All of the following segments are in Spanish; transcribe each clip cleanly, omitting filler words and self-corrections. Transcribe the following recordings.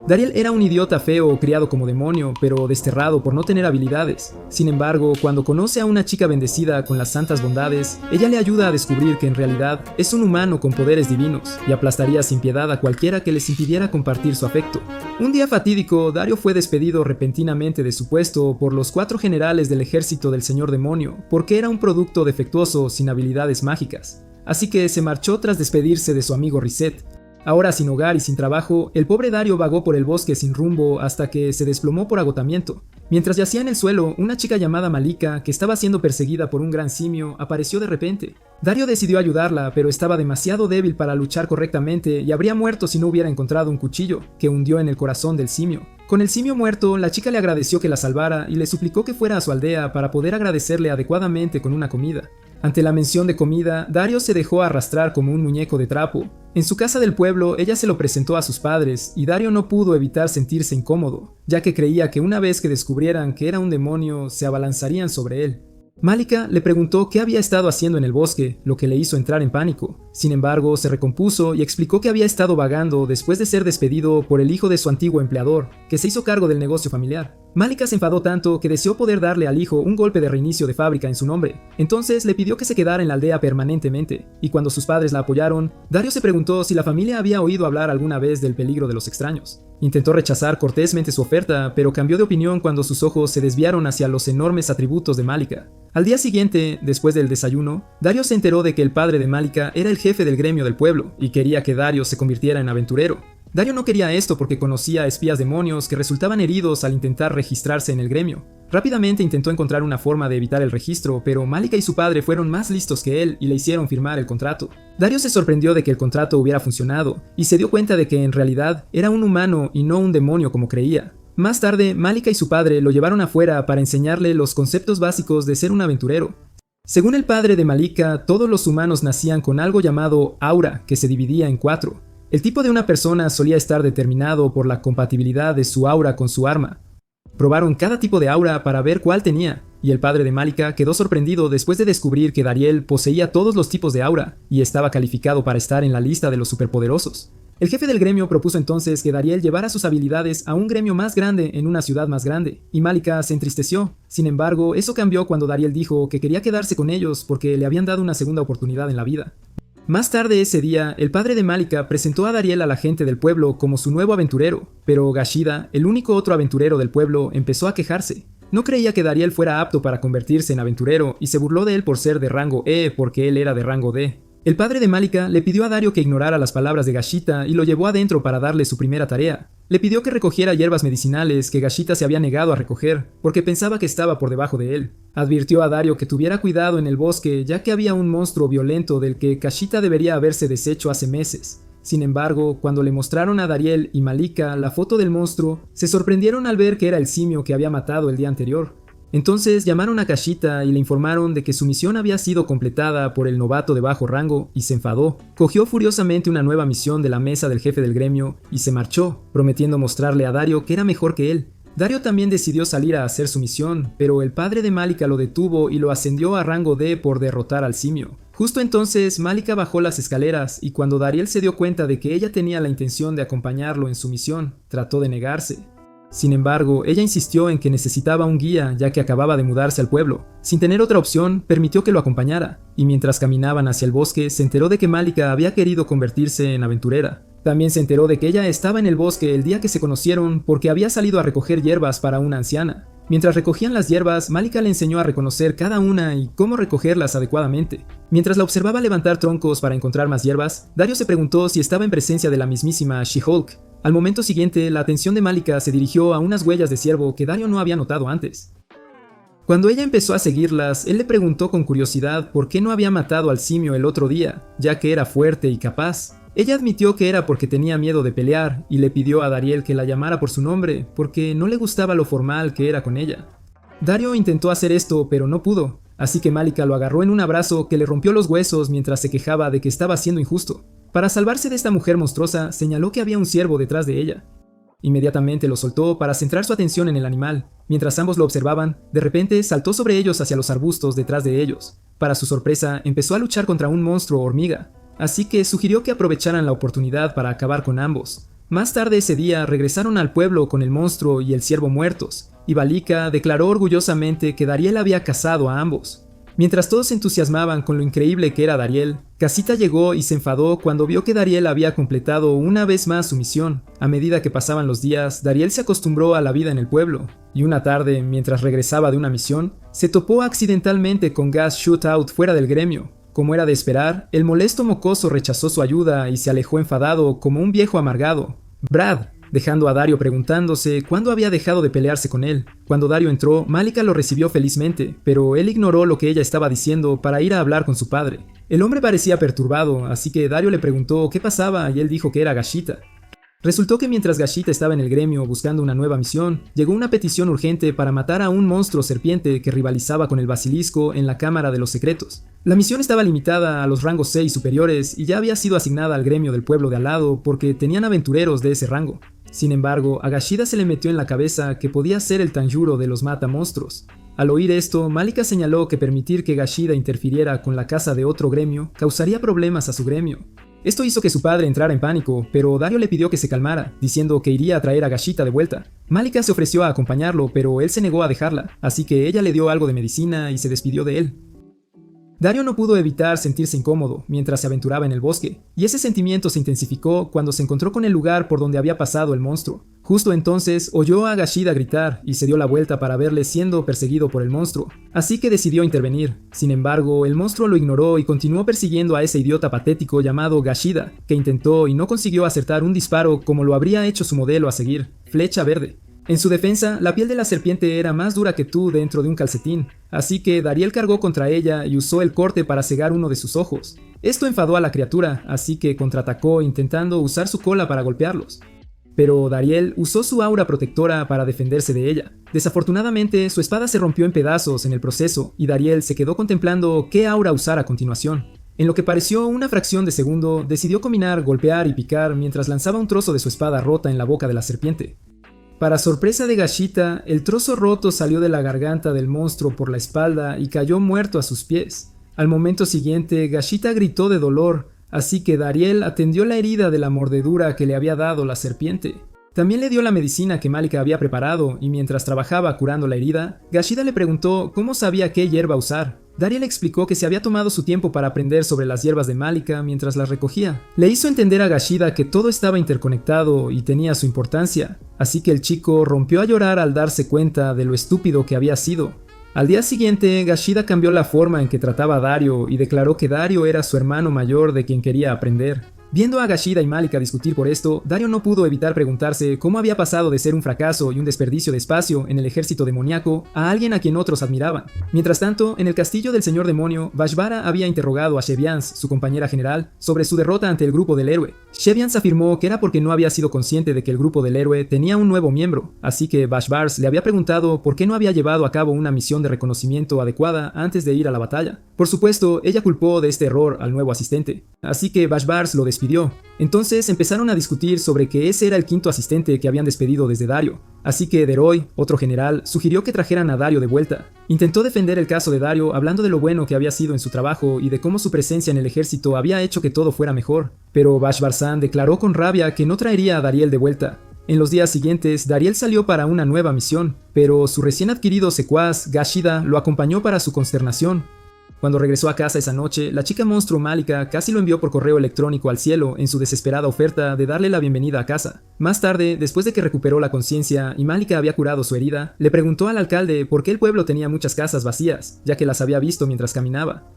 Dariel era un idiota feo criado como demonio, pero desterrado por no tener habilidades. Sin embargo, cuando conoce a una chica bendecida con las santas bondades, ella le ayuda a descubrir que en realidad es un humano con poderes divinos, y aplastaría sin piedad a cualquiera que les impidiera compartir su afecto. Un día fatídico, Dario fue despedido repentinamente de su puesto por los 4 generales del ejército del señor demonio, porque era un producto defectuoso sin habilidades mágicas. Así que se marchó tras despedirse de su amigo Reset. Ahora sin hogar y sin trabajo, el pobre Dario vagó por el bosque sin rumbo hasta que se desplomó por agotamiento. Mientras yacía en el suelo, una chica llamada Malika, que estaba siendo perseguida por un gran simio, apareció de repente. Dario decidió ayudarla, pero estaba demasiado débil para luchar correctamente y habría muerto si no hubiera encontrado un cuchillo, que hundió en el corazón del simio. Con el simio muerto, la chica le agradeció que la salvara y le suplicó que fuera a su aldea para poder agradecerle adecuadamente con una comida. Ante la mención de comida, Dario se dejó arrastrar como un muñeco de trapo. En su casa del pueblo, ella se lo presentó a sus padres, y Dario no pudo evitar sentirse incómodo, ya que creía que una vez que descubrieran que era un demonio, se abalanzarían sobre él. Malika le preguntó qué había estado haciendo en el bosque, lo que le hizo entrar en pánico. Sin embargo, se recompuso y explicó que había estado vagando después de ser despedido por el hijo de su antiguo empleador, que se hizo cargo del negocio familiar. Malika se enfadó tanto que deseó poder darle al hijo un golpe de reinicio de fábrica en su nombre. Entonces le pidió que se quedara en la aldea permanentemente, y cuando sus padres la apoyaron, Dario se preguntó si la familia había oído hablar alguna vez del peligro de los extraños. Intentó rechazar cortésmente su oferta, pero cambió de opinión cuando sus ojos se desviaron hacia los enormes atributos de Malika. Al día siguiente, después del desayuno, Dario se enteró de que el padre de Malika era el jefe del gremio del pueblo, y quería que Dario se convirtiera en aventurero. Dario no quería esto porque conocía a espías demonios que resultaban heridos al intentar registrarse en el gremio. Rápidamente intentó encontrar una forma de evitar el registro, pero Malika y su padre fueron más listos que él y le hicieron firmar el contrato. Dario se sorprendió de que el contrato hubiera funcionado, y se dio cuenta de que en realidad era un humano y no un demonio como creía. Más tarde, Malika y su padre lo llevaron afuera para enseñarle los conceptos básicos de ser un aventurero. Según el padre de Malika, todos los humanos nacían con algo llamado aura, que se dividía en 4. El tipo de una persona solía estar determinado por la compatibilidad de su aura con su arma. Probaron cada tipo de aura para ver cuál tenía, y el padre de Malika quedó sorprendido después de descubrir que Dariel poseía todos los tipos de aura, y estaba calificado para estar en la lista de los superpoderosos. El jefe del gremio propuso entonces que Dariel llevara sus habilidades a un gremio más grande en una ciudad más grande, y Malika se entristeció. Sin embargo, eso cambió cuando Dariel dijo que quería quedarse con ellos porque le habían dado una segunda oportunidad en la vida. Más tarde ese día, el padre de Malika presentó a Dariel a la gente del pueblo como su nuevo aventurero, pero Gashida, el único otro aventurero del pueblo, empezó a quejarse. No creía que Dariel fuera apto para convertirse en aventurero y se burló de él por ser de rango E porque él era de rango D. El padre de Malika le pidió a Dario que ignorara las palabras de Gashita y lo llevó adentro para darle su primera tarea. Le pidió que recogiera hierbas medicinales que Gashita se había negado a recoger, porque pensaba que estaba por debajo de él. Advirtió a Dario que tuviera cuidado en el bosque, ya que había un monstruo violento del que Gashita debería haberse deshecho hace meses. Sin embargo, cuando le mostraron a Dariel y Malika la foto del monstruo, se sorprendieron al ver que era el simio que había matado el día anterior. Entonces llamaron a Gashita y le informaron de que su misión había sido completada por el novato de bajo rango y se enfadó. Cogió furiosamente una nueva misión de la mesa del jefe del gremio y se marchó, prometiendo mostrarle a Dario que era mejor que él. Dario también decidió salir a hacer su misión, pero el padre de Malika lo detuvo y lo ascendió a rango D por derrotar al simio. Justo entonces Malika bajó las escaleras y cuando Dariel se dio cuenta de que ella tenía la intención de acompañarlo en su misión, trató de negarse. Sin embargo, ella insistió en que necesitaba un guía ya que acababa de mudarse al pueblo. Sin tener otra opción, permitió que lo acompañara, y mientras caminaban hacia el bosque se enteró de que Malika había querido convertirse en aventurera. También se enteró de que ella estaba en el bosque el día que se conocieron porque había salido a recoger hierbas para una anciana. Mientras recogían las hierbas, Malika le enseñó a reconocer cada una y cómo recogerlas adecuadamente. Mientras la observaba levantar troncos para encontrar más hierbas, Dario se preguntó si estaba en presencia de la mismísima She-Hulk. Al momento siguiente, la atención de Malika se dirigió a unas huellas de ciervo que Dario no había notado antes. Cuando ella empezó a seguirlas, él le preguntó con curiosidad por qué no había matado al simio el otro día, ya que era fuerte y capaz. Ella admitió que era porque tenía miedo de pelear y le pidió a Dariel que la llamara por su nombre, porque no le gustaba lo formal que era con ella. Dario intentó hacer esto, pero no pudo, así que Malika lo agarró en un abrazo que le rompió los huesos mientras se quejaba de que estaba siendo injusto. Para salvarse de esta mujer monstruosa, señaló que había un ciervo detrás de ella. Inmediatamente lo soltó para centrar su atención en el animal. Mientras ambos lo observaban, de repente saltó sobre ellos hacia los arbustos detrás de ellos. Para su sorpresa, empezó a luchar contra un monstruo hormiga, así que sugirió que aprovecharan la oportunidad para acabar con ambos. Más tarde ese día regresaron al pueblo con el monstruo y el ciervo muertos, y Malika declaró orgullosamente que Dariel había cazado a ambos. Mientras todos se entusiasmaban con lo increíble que era Dariel, Casita llegó y se enfadó cuando vio que Dariel había completado una vez más su misión. A medida que pasaban los días, Dariel se acostumbró a la vida en el pueblo, y una tarde, mientras regresaba de una misión, se topó accidentalmente con Gas Shootout fuera del gremio. Como era de esperar, el molesto mocoso rechazó su ayuda y se alejó enfadado como un viejo amargado. Brad, dejando a Dario preguntándose cuándo había dejado de pelearse con él. Cuando Dario entró, Malika lo recibió felizmente, pero él ignoró lo que ella estaba diciendo para ir a hablar con su padre. El hombre parecía perturbado, así que Dario le preguntó qué pasaba y él dijo que era Gashita. Resultó que mientras Gashita estaba en el gremio buscando una nueva misión, llegó una petición urgente para matar a un monstruo serpiente que rivalizaba con el basilisco en la Cámara de los Secretos. La misión estaba limitada a los rangos 6 superiores y ya había sido asignada al gremio del pueblo de al lado porque tenían aventureros de ese rango. Sin embargo, a Gashida se le metió en la cabeza que podía ser el Tanjuro de los matamonstruos. Al oír esto, Malika señaló que permitir que Gashida interfiriera con la caza de otro gremio causaría problemas a su gremio. Esto hizo que su padre entrara en pánico, pero Dario le pidió que se calmara, diciendo que iría a traer a Gashita de vuelta. Malika se ofreció a acompañarlo, pero él se negó a dejarla, así que ella le dio algo de medicina y se despidió de él. Dario no pudo evitar sentirse incómodo mientras se aventuraba en el bosque, y ese sentimiento se intensificó cuando se encontró con el lugar por donde había pasado el monstruo. Justo entonces oyó a Gashida gritar y se dio la vuelta para verle siendo perseguido por el monstruo, así que decidió intervenir. Sin embargo, el monstruo lo ignoró y continuó persiguiendo a ese idiota patético llamado Gashida, que intentó y no consiguió acertar un disparo como lo habría hecho su modelo a seguir, Flecha Verde. En su defensa, la piel de la serpiente era más dura que tú dentro de un calcetín, así que Dariel cargó contra ella y usó el corte para cegar uno de sus ojos. Esto enfadó a la criatura, así que contraatacó intentando usar su cola para golpearlos. Pero Dariel usó su aura protectora para defenderse de ella. Desafortunadamente, su espada se rompió en pedazos en el proceso y Dariel se quedó contemplando qué aura usar a continuación. En lo que pareció una fracción de segundo, decidió combinar golpear y picar mientras lanzaba un trozo de su espada rota en la boca de la serpiente. Para sorpresa de Gashita, el trozo roto salió de la garganta del monstruo por la espalda y cayó muerto a sus pies. Al momento siguiente, Gashita gritó de dolor, así que Dariel atendió la herida de la mordedura que le había dado la serpiente. También le dio la medicina que Malika había preparado y mientras trabajaba curando la herida, Gashida le preguntó cómo sabía qué hierba usar. Dariel explicó que se había tomado su tiempo para aprender sobre las hierbas de Malika mientras las recogía. Le hizo entender a Gashida que todo estaba interconectado y tenía su importancia, así que el chico rompió a llorar al darse cuenta de lo estúpido que había sido. Al día siguiente, Gashida cambió la forma en que trataba a Dario y declaró que Dario era su hermano mayor de quien quería aprender. Viendo a Gashida y Malika discutir por esto, Dario no pudo evitar preguntarse cómo había pasado de ser un fracaso y un desperdicio de espacio en el ejército demoníaco a alguien a quien otros admiraban. Mientras tanto, en el castillo del señor demonio, Vashvara había interrogado a Shevians, su compañera general, sobre su derrota ante el grupo del héroe. Shevians afirmó que era porque no había sido consciente de que el grupo del héroe tenía un nuevo miembro, así que Vashvars le había preguntado por qué no había llevado a cabo una misión de reconocimiento adecuada antes de ir a la batalla. Por supuesto, ella culpó de este error al nuevo asistente, así que Vashvars lo despidió. Entonces empezaron a discutir sobre que ese era el quinto asistente que habían despedido desde Dario, así que Deroy, otro general, sugirió que trajeran a Dario de vuelta. Intentó defender el caso de Dario hablando de lo bueno que había sido en su trabajo y de cómo su presencia en el ejército había hecho que todo fuera mejor, pero Vashvar-san declaró con rabia que no traería a Dariel de vuelta. En los días siguientes, Dariel salió para una nueva misión, pero su recién adquirido secuaz, Gashida, lo acompañó para su consternación. Cuando regresó a casa esa noche, la chica monstruo Malika casi lo envió por correo electrónico al cielo en su desesperada oferta de darle la bienvenida a casa. Más tarde, después de que recuperó la conciencia y Malika había curado su herida, le preguntó al alcalde por qué el pueblo tenía muchas casas vacías, ya que las había visto mientras caminaba.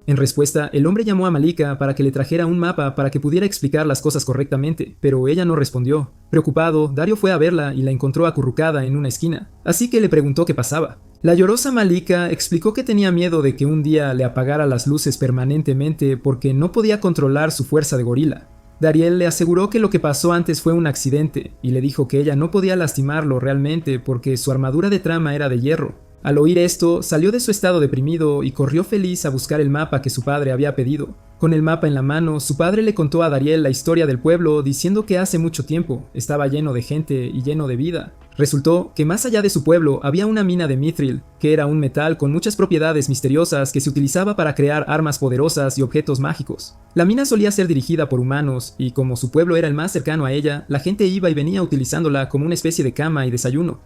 En respuesta, el hombre llamó a Malika para que le trajera un mapa para que pudiera explicar las cosas correctamente, pero ella no respondió. Preocupado, Dario fue a verla y la encontró acurrucada en una esquina, así que le preguntó qué pasaba. La llorosa Malika explicó que tenía miedo de que un día le apagara las luces permanentemente porque no podía controlar su fuerza de gorila. Dariel le aseguró que lo que pasó antes fue un accidente y le dijo que ella no podía lastimarlo realmente porque su armadura de trama era de hierro. Al oír esto, salió de su estado deprimido y corrió feliz a buscar el mapa que su padre había pedido. Con el mapa en la mano, su padre le contó a Dariel la historia del pueblo, diciendo que hace mucho tiempo estaba lleno de gente y lleno de vida. Resultó que más allá de su pueblo había una mina de mithril, que era un metal con muchas propiedades misteriosas que se utilizaba para crear armas poderosas y objetos mágicos. La mina solía ser dirigida por humanos, y como su pueblo era el más cercano a ella, la gente iba y venía utilizándola como una especie de cama y desayuno.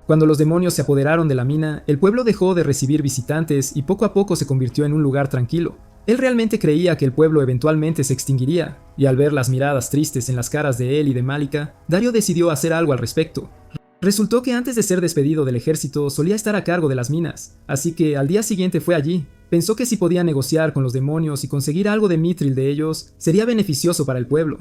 Cuando los demonios se apoderaron de la mina, el pueblo dejó de recibir visitantes y poco a poco se convirtió en un lugar tranquilo. Él realmente creía que el pueblo eventualmente se extinguiría, y al ver las miradas tristes en las caras de él y de Malika, Dario decidió hacer algo al respecto. Resultó que antes de ser despedido del ejército solía estar a cargo de las minas, así que al día siguiente fue allí. Pensó que si podía negociar con los demonios y conseguir algo de mithril de ellos, sería beneficioso para el pueblo.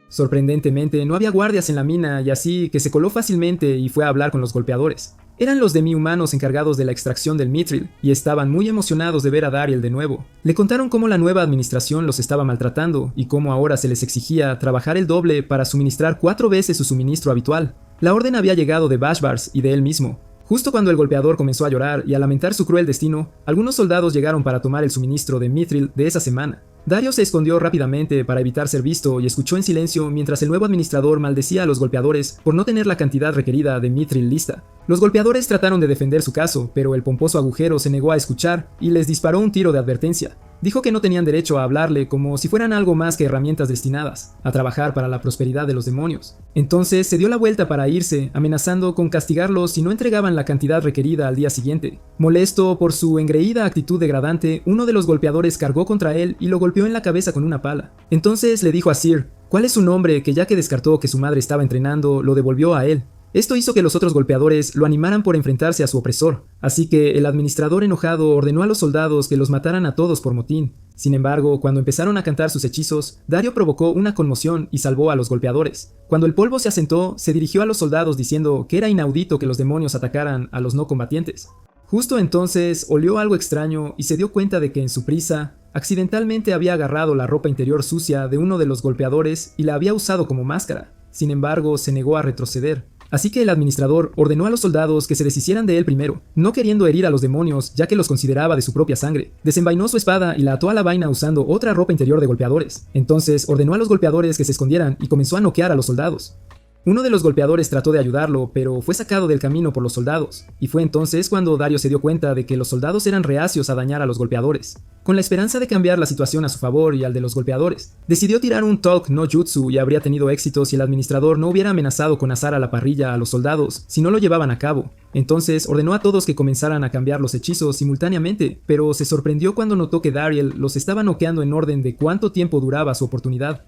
Sorprendentemente, no había guardias en la mina y así que se coló fácilmente y fue a hablar con los golpeadores. Eran los demi-humanos encargados de la extracción del mithril y estaban muy emocionados de ver a Dariel de nuevo. Le contaron cómo la nueva administración los estaba maltratando y cómo ahora se les exigía trabajar el doble para suministrar 4 veces su suministro habitual. La orden había llegado de Bashbars y de él mismo. Justo cuando el golpeador comenzó a llorar y a lamentar su cruel destino, algunos soldados llegaron para tomar el suministro de mithril de esa semana. Dario se escondió rápidamente para evitar ser visto y escuchó en silencio mientras el nuevo administrador maldecía a los golpeadores por no tener la cantidad requerida de mithril lista. Los golpeadores trataron de defender su caso, pero el pomposo agujero se negó a escuchar y les disparó un tiro de advertencia. Dijo que no tenían derecho a hablarle como si fueran algo más que herramientas destinadas a trabajar para la prosperidad de los demonios. Entonces se dio la vuelta para irse, amenazando con castigarlos si no entregaban la cantidad requerida al día siguiente. Molesto por su engreída actitud degradante, uno de los golpeadores cargó contra él y lo golpeó en la cabeza con una pala. Entonces le dijo a Sir cuál es su nombre, que ya que descartó que su madre estaba entrenando, lo devolvió a él. Esto hizo que los otros golpeadores lo animaran por enfrentarse a su opresor, así que el administrador enojado ordenó a los soldados que los mataran a todos por motín. Sin embargo, cuando empezaron a cantar sus hechizos, Dario provocó una conmoción y salvó a los golpeadores. Cuando el polvo se asentó, se dirigió a los soldados diciendo que era inaudito que los demonios atacaran a los no combatientes. Justo entonces olió algo extraño y se dio cuenta de que en su prisa, accidentalmente había agarrado la ropa interior sucia de uno de los golpeadores y la había usado como máscara. Sin embargo, se negó a retroceder. Así que el administrador ordenó a los soldados que se deshicieran de él primero, no queriendo herir a los demonios ya que los consideraba de su propia sangre. Desenvainó su espada y la ató a la vaina usando otra ropa interior de golpeadores. Entonces ordenó a los golpeadores que se escondieran y comenzó a noquear a los soldados. Uno de los golpeadores trató de ayudarlo, pero fue sacado del camino por los soldados, y fue entonces cuando Dario se dio cuenta de que los soldados eran reacios a dañar a los golpeadores. Con la esperanza de cambiar la situación a su favor y al de los golpeadores, decidió tirar un Talk no Jutsu y habría tenido éxito si el administrador no hubiera amenazado con asar a la parrilla a los soldados si no lo llevaban a cabo. Entonces ordenó a todos que comenzaran a cambiar los hechizos simultáneamente, pero se sorprendió cuando notó que Dariel los estaba noqueando en orden de cuánto tiempo duraba su oportunidad.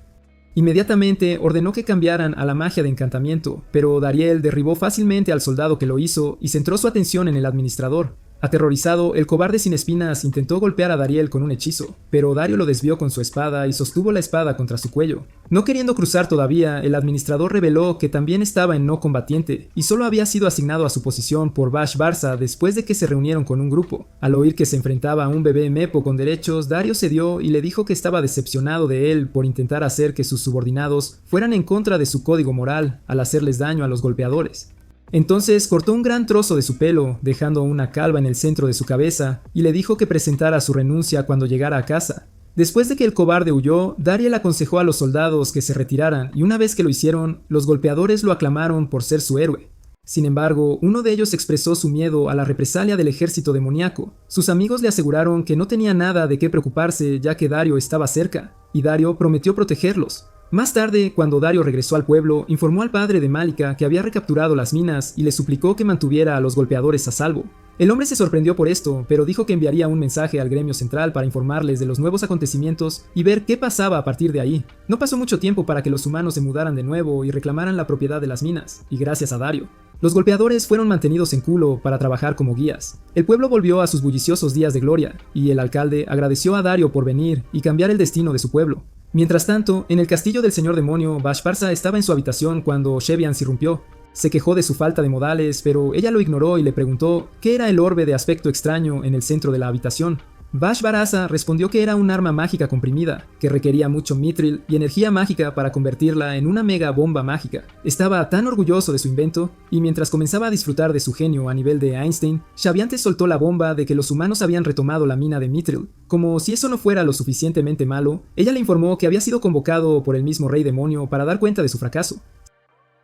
Inmediatamente ordenó que cambiaran a la magia de encantamiento, pero Dariel derribó fácilmente al soldado que lo hizo y centró su atención en el administrador. Aterrorizado, el cobarde sin espinas intentó golpear a Dariel con un hechizo, pero Dario lo desvió con su espada y sostuvo la espada contra su cuello. No queriendo cruzar todavía, el administrador reveló que también estaba en no combatiente y solo había sido asignado a su posición por Bash Barza después de que se reunieron con un grupo. Al oír que se enfrentaba a un bebé mepo con derechos, Dario cedió y le dijo que estaba decepcionado de él por intentar hacer que sus subordinados fueran en contra de su código moral al hacerles daño a los golpeadores. Entonces cortó un gran trozo de su pelo, dejando una calva en el centro de su cabeza, y le dijo que presentara su renuncia cuando llegara a casa. Después de que el cobarde huyó, Dariel aconsejó a los soldados que se retiraran, y una vez que lo hicieron, los golpeadores lo aclamaron por ser su héroe. Sin embargo, uno de ellos expresó su miedo a la represalia del ejército demoníaco. Sus amigos le aseguraron que no tenía nada de qué preocuparse ya que Dario estaba cerca, y Dario prometió protegerlos. Más tarde, cuando Dario regresó al pueblo, informó al padre de Malika que había recapturado las minas y le suplicó que mantuviera a los golpeadores a salvo. El hombre se sorprendió por esto, pero dijo que enviaría un mensaje al gremio central para informarles de los nuevos acontecimientos y ver qué pasaba a partir de ahí. No pasó mucho tiempo para que los humanos se mudaran de nuevo y reclamaran la propiedad de las minas, y gracias a Dario, los golpeadores fueron mantenidos en culo para trabajar como guías. El pueblo volvió a sus bulliciosos días de gloria, y el alcalde agradeció a Dario por venir y cambiar el destino de su pueblo. Mientras tanto, en el castillo del señor demonio, Bashparsa estaba en su habitación cuando Shevian se irrumpió. Se quejó de su falta de modales, pero ella lo ignoró y le preguntó qué era el orbe de aspecto extraño en el centro de la habitación. Bash-Barasa respondió que era un arma mágica comprimida, que requería mucho mithril y energía mágica para convertirla en una mega bomba mágica. Estaba tan orgulloso de su invento, y mientras comenzaba a disfrutar de su genio a nivel de Einstein, Xaviante soltó la bomba de que los humanos habían retomado la mina de mithril. Como si eso no fuera lo suficientemente malo, ella le informó que había sido convocado por el mismo Rey Demonio para dar cuenta de su fracaso.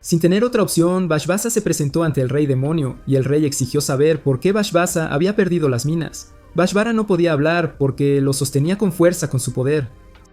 Sin tener otra opción, Bash-Basa se presentó ante el Rey Demonio, y el rey exigió saber por qué Bash-Basa había perdido las minas. Bash-Bara no podía hablar porque lo sostenía con fuerza con su poder.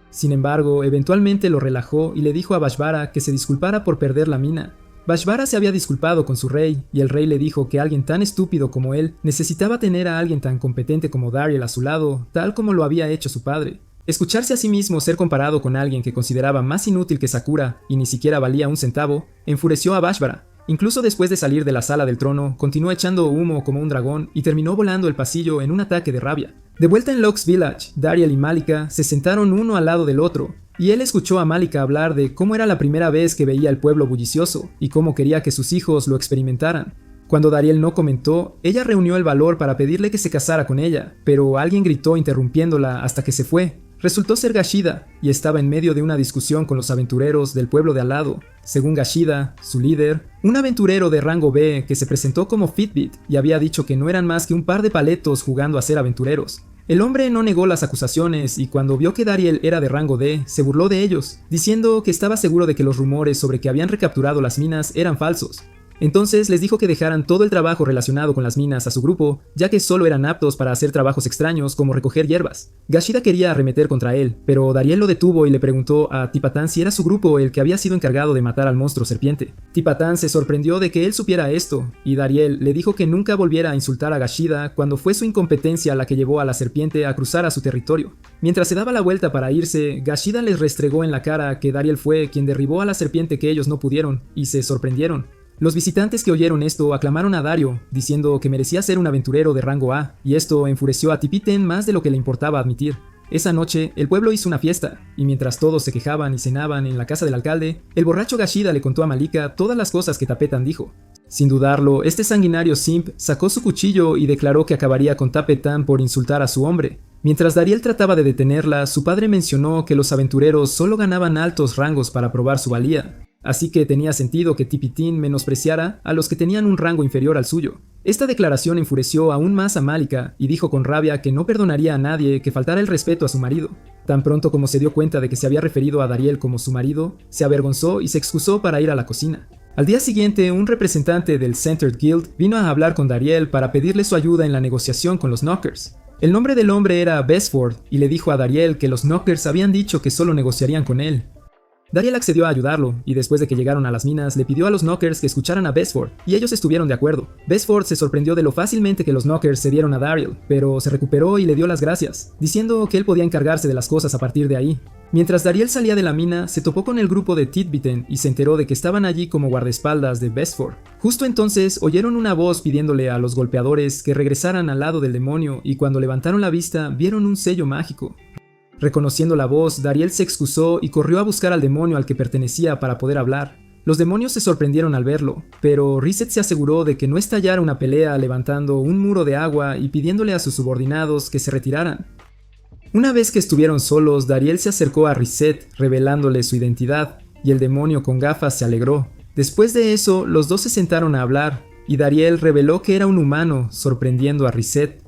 Sin embargo, eventualmente lo relajó y le dijo a Bash-Bara que se disculpara por perder la mina. Bash-Bara se había disculpado con su rey, y el rey le dijo que alguien tan estúpido como él necesitaba tener a alguien tan competente como Dariel a su lado, tal como lo había hecho su padre. Escucharse a sí mismo ser comparado con alguien que consideraba más inútil que Sakura y ni siquiera valía un centavo, enfureció a Bash-Bara. Incluso después de salir de la sala del trono, continuó echando humo como un dragón y terminó volando el pasillo en un ataque de rabia. De vuelta en Locke's Village, Dariel y Malika se sentaron uno al lado del otro, y él escuchó a Malika hablar de cómo era la primera vez que veía el pueblo bullicioso y cómo quería que sus hijos lo experimentaran. Cuando Dariel no comentó, ella reunió el valor para pedirle que se casara con ella, pero alguien gritó interrumpiéndola hasta que se fue. Resultó ser Gashida, y estaba en medio de una discusión con los aventureros del pueblo de al lado. Según Gashida, su líder, un aventurero de rango B que se presentó como Fitbit y había dicho que no eran más que un par de paletos jugando a ser aventureros. El hombre no negó las acusaciones y cuando vio que Dariel era de rango D, se burló de ellos, diciendo que estaba seguro de que los rumores sobre que habían recapturado las minas eran falsos. Entonces les dijo que dejaran todo el trabajo relacionado con las minas a su grupo, ya que solo eran aptos para hacer trabajos extraños como recoger hierbas. Gashida quería arremeter contra él, pero Dariel lo detuvo y le preguntó a Tipatán si era su grupo el que había sido encargado de matar al monstruo serpiente. Tipatán se sorprendió de que él supiera esto, y Dariel le dijo que nunca volviera a insultar a Gashida cuando fue su incompetencia la que llevó a la serpiente a cruzar a su territorio. Mientras se daba la vuelta para irse, Gashida les restregó en la cara que Dariel fue quien derribó a la serpiente que ellos no pudieron, y se sorprendieron. Los visitantes que oyeron esto aclamaron a Dario, diciendo que merecía ser un aventurero de rango A, y esto enfureció a Tipiten más de lo que le importaba admitir. Esa noche, el pueblo hizo una fiesta, y mientras todos se quejaban y cenaban en la casa del alcalde, el borracho Gashida le contó a Malika todas las cosas que Tapetan dijo. Sin dudarlo, este sanguinario simp sacó su cuchillo y declaró que acabaría con Tapetan por insultar a su hombre. Mientras Dariel trataba de detenerla, su padre mencionó que los aventureros solo ganaban altos rangos para probar su valía. Así que tenía sentido que Tipitín menospreciara a los que tenían un rango inferior al suyo. Esta declaración enfureció aún más a Malika y dijo con rabia que no perdonaría a nadie que faltara el respeto a su marido. Tan pronto como se dio cuenta de que se había referido a Dariel como su marido, se avergonzó y se excusó para ir a la cocina. Al día siguiente, un representante del Centered Guild vino a hablar con Dariel para pedirle su ayuda en la negociación con los Knockers. El nombre del hombre era Besford y le dijo a Dariel que los Knockers habían dicho que solo negociarían con él. Dariel accedió a ayudarlo, y después de que llegaron a las minas, le pidió a los Knockers que escucharan a Besford, y ellos estuvieron de acuerdo. Besford se sorprendió de lo fácilmente que los Knockers cedieron a Dariel, pero se recuperó y le dio las gracias, diciendo que él podía encargarse de las cosas a partir de ahí. Mientras Dariel salía de la mina, se topó con el grupo de Titbiten y se enteró de que estaban allí como guardaespaldas de Besford. Justo entonces oyeron una voz pidiéndole a los golpeadores que regresaran al lado del demonio, y cuando levantaron la vista vieron un sello mágico. Reconociendo la voz, Dariel se excusó y corrió a buscar al demonio al que pertenecía para poder hablar. Los demonios se sorprendieron al verlo, pero Reset se aseguró de que no estallara una pelea levantando un muro de agua y pidiéndole a sus subordinados que se retiraran. Una vez que estuvieron solos, Dariel se acercó a Reset, revelándole su identidad, y el demonio con gafas se alegró. Después de eso, los dos se sentaron a hablar, y Dariel reveló que era un humano, sorprendiendo a Reset.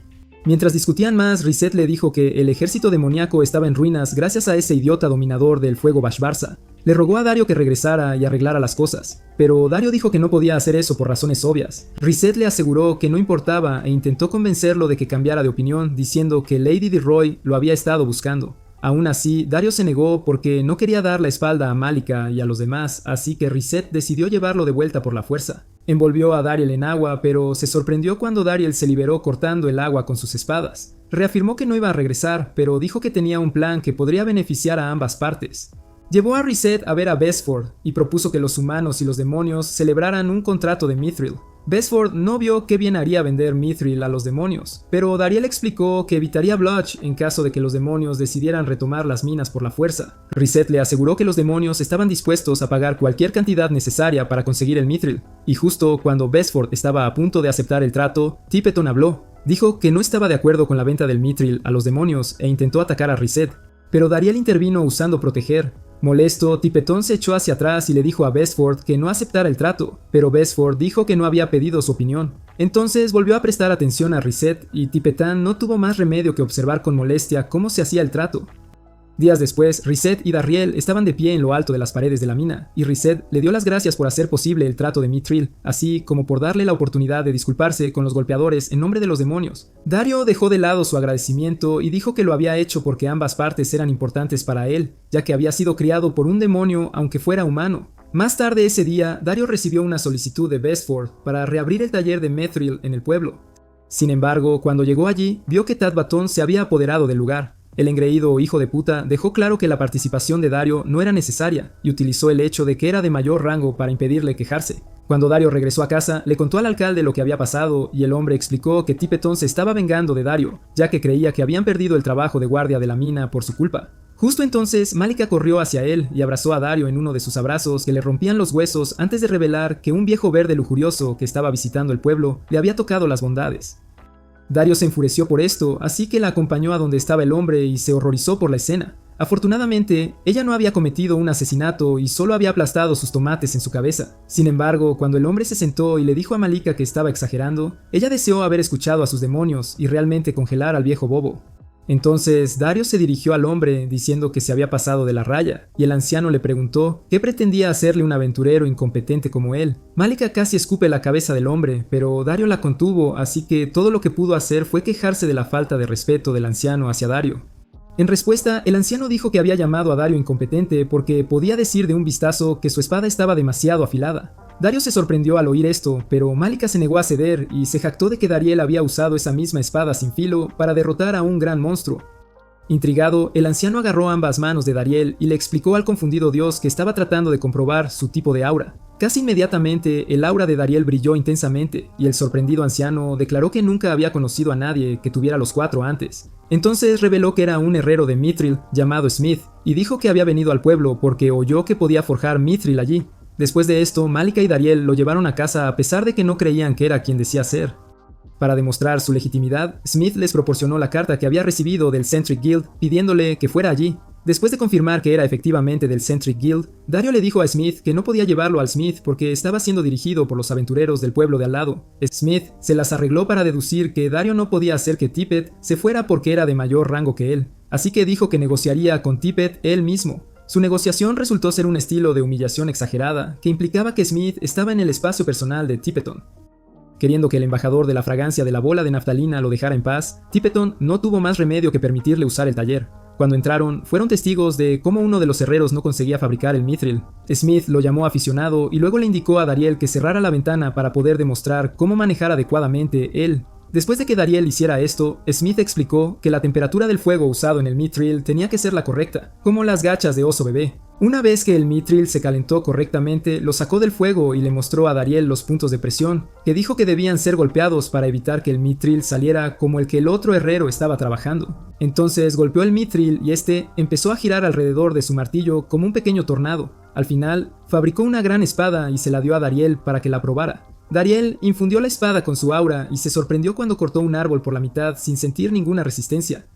Mientras discutían más, Reset le dijo que el ejército demoníaco estaba en ruinas gracias a ese idiota dominador del fuego Bash-Barsa. Le rogó a Dario que regresara y arreglara las cosas, pero Dario dijo que no podía hacer eso por razones obvias. Reset le aseguró que no importaba e intentó convencerlo de que cambiara de opinión, diciendo que Lady DeRoy lo había estado buscando. Aún así, Dario se negó porque no quería dar la espalda a Malika y a los demás, así que Reset decidió llevarlo de vuelta por la fuerza. Envolvió a Dariel en agua, pero se sorprendió cuando Dariel se liberó cortando el agua con sus espadas. Reafirmó que no iba a regresar, pero dijo que tenía un plan que podría beneficiar a ambas partes. Llevó a Reset a ver a Besford y propuso que los humanos y los demonios celebraran un contrato de mithril. Besford no vio qué bien haría vender mithril a los demonios, pero Dariel explicó que evitaría Blotch en caso de que los demonios decidieran retomar las minas por la fuerza. Reset le aseguró que los demonios estaban dispuestos a pagar cualquier cantidad necesaria para conseguir el mithril, y justo cuando Besford estaba a punto de aceptar el trato, Tippeton habló. Dijo que no estaba de acuerdo con la venta del mithril a los demonios e intentó atacar a Reset, pero Dariel intervino usando proteger. Molesto, Tipetón se echó hacia atrás y le dijo a Bestford que no aceptara el trato, pero Bestford dijo que no había pedido su opinión. Entonces volvió a prestar atención a Reset y Tipetán no tuvo más remedio que observar con molestia cómo se hacía el trato. Días después, Reset y Dariel estaban de pie en lo alto de las paredes de la mina, y Reset le dio las gracias por hacer posible el trato de mithril, así como por darle la oportunidad de disculparse con los golpeadores en nombre de los demonios. Dario dejó de lado su agradecimiento y dijo que lo había hecho porque ambas partes eran importantes para él, ya que había sido criado por un demonio aunque fuera humano. Más tarde ese día, Dario recibió una solicitud de Bestford para reabrir el taller de mithril en el pueblo. Sin embargo, cuando llegó allí, vio que Tad Baton se había apoderado del lugar. El engreído hijo de puta dejó claro que la participación de Dario no era necesaria y utilizó el hecho de que era de mayor rango para impedirle quejarse. Cuando Dario regresó a casa, le contó al alcalde lo que había pasado y el hombre explicó que Tipetón se estaba vengando de Dario, ya que creía que habían perdido el trabajo de guardia de la mina por su culpa. Justo entonces, Malika corrió hacia él y abrazó a Dario en uno de sus abrazos que le rompían los huesos antes de revelar que un viejo verde lujurioso que estaba visitando el pueblo le había tocado las bondades. Dario se enfureció por esto, así que la acompañó a donde estaba el hombre y se horrorizó por la escena. Afortunadamente, ella no había cometido un asesinato y solo había aplastado sus tomates en su cabeza. Sin embargo, cuando el hombre se sentó y le dijo a Malika que estaba exagerando, ella deseó haber escuchado a sus demonios y realmente congelar al viejo bobo. Entonces, Dario se dirigió al hombre diciendo que se había pasado de la raya, y el anciano le preguntó qué pretendía hacerle un aventurero incompetente como él. Malika casi escupe la cabeza del hombre, pero Dario la contuvo, así que todo lo que pudo hacer fue quejarse de la falta de respeto del anciano hacia Dario. En respuesta, el anciano dijo que había llamado a Dario incompetente porque podía decir de un vistazo que su espada estaba demasiado afilada. Dario se sorprendió al oír esto, pero Malika se negó a ceder y se jactó de que Dariel había usado esa misma espada sin filo para derrotar a un gran monstruo. Intrigado, el anciano agarró ambas manos de Dariel y le explicó al confundido dios que estaba tratando de comprobar su tipo de aura. Casi inmediatamente, el aura de Dariel brilló intensamente, y el sorprendido anciano declaró que nunca había conocido a nadie que tuviera los 4 antes. Entonces reveló que era un herrero de mithril llamado Smith, y dijo que había venido al pueblo porque oyó que podía forjar mithril allí. Después de esto, Malika y Dariel lo llevaron a casa a pesar de que no creían que era quien decía ser. Para demostrar su legitimidad, Smith les proporcionó la carta que había recibido del Centric Guild pidiéndole que fuera allí. Después de confirmar que era efectivamente del Centric Guild, Dario le dijo a Smith que no podía llevarlo al Smith porque estaba siendo dirigido por los aventureros del pueblo de al lado. Smith se las arregló para deducir que Dario no podía hacer que Tippett se fuera porque era de mayor rango que él, así que dijo que negociaría con Tippett él mismo. Su negociación resultó ser un estilo de humillación exagerada que implicaba que Smith estaba en el espacio personal de Tippeton. Queriendo que el embajador de la fragancia de la bola de naftalina lo dejara en paz, Tippeton no tuvo más remedio que permitirle usar el taller. Cuando entraron, fueron testigos de cómo uno de los herreros no conseguía fabricar el mithril. Smith lo llamó aficionado y luego le indicó a Dariel que cerrara la ventana para poder demostrar cómo manejar adecuadamente él. Después de que Dariel hiciera esto, Smith explicó que la temperatura del fuego usado en el mithril tenía que ser la correcta, como las gachas de oso bebé. Una vez que el mithril se calentó correctamente, lo sacó del fuego y le mostró a Dariel los puntos de presión, que dijo que debían ser golpeados para evitar que el mithril saliera como el que el otro herrero estaba trabajando. Entonces golpeó el mithril y este empezó a girar alrededor de su martillo como un pequeño tornado. Al final, fabricó una gran espada y se la dio a Dariel para que la probara. Dariel infundió la espada con su aura y se sorprendió cuando cortó un árbol por la mitad sin sentir ninguna resistencia.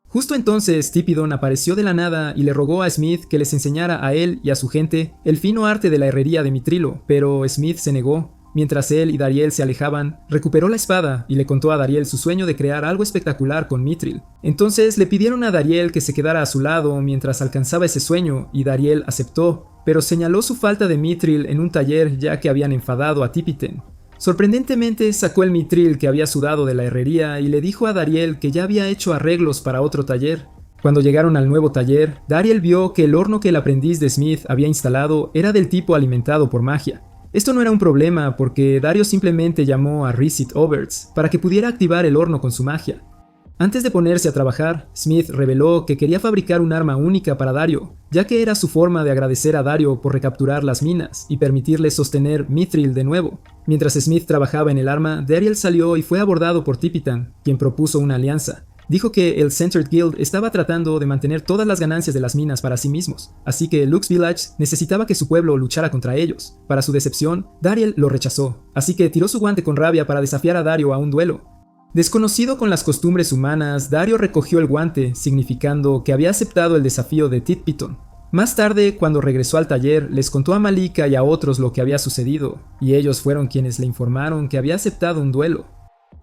Justo entonces Tipidon apareció de la nada y le rogó a Smith que les enseñara a él y a su gente el fino arte de la herrería de mitrilo, pero Smith se negó. Mientras él y Dariel se alejaban, recuperó la espada y le contó a Dariel su sueño de crear algo espectacular con mithril. Entonces le pidieron a Dariel que se quedara a su lado mientras alcanzaba ese sueño y Dariel aceptó, pero señaló su falta de mithril en un taller ya que habían enfadado a Tipiten. Sorprendentemente sacó el mithril que había sudado de la herrería y le dijo a Dariel que ya había hecho arreglos para otro taller. Cuando llegaron al nuevo taller, Dariel vio que el horno que el aprendiz de Smith había instalado era del tipo alimentado por magia. Esto no era un problema porque Dario simplemente llamó a Risit Oberts para que pudiera activar el horno con su magia. Antes de ponerse a trabajar, Smith reveló que quería fabricar un arma única para Dario, ya que era su forma de agradecer a Dario por recapturar las minas y permitirle sostener mithril de nuevo. Mientras Smith trabajaba en el arma, Dariel salió y fue abordado por Tipitan, quien propuso una alianza. Dijo que el Centered Guild estaba tratando de mantener todas las ganancias de las minas para sí mismos, así que Lux Village necesitaba que su pueblo luchara contra ellos. Para su decepción, Dariel lo rechazó, así que tiró su guante con rabia para desafiar a Dario a un duelo. Desconocido con las costumbres humanas, Dario recogió el guante, significando que había aceptado el desafío de Titpiton. Más tarde, cuando regresó al taller, les contó a Malika y a otros lo que había sucedido, y ellos fueron quienes le informaron que había aceptado un duelo.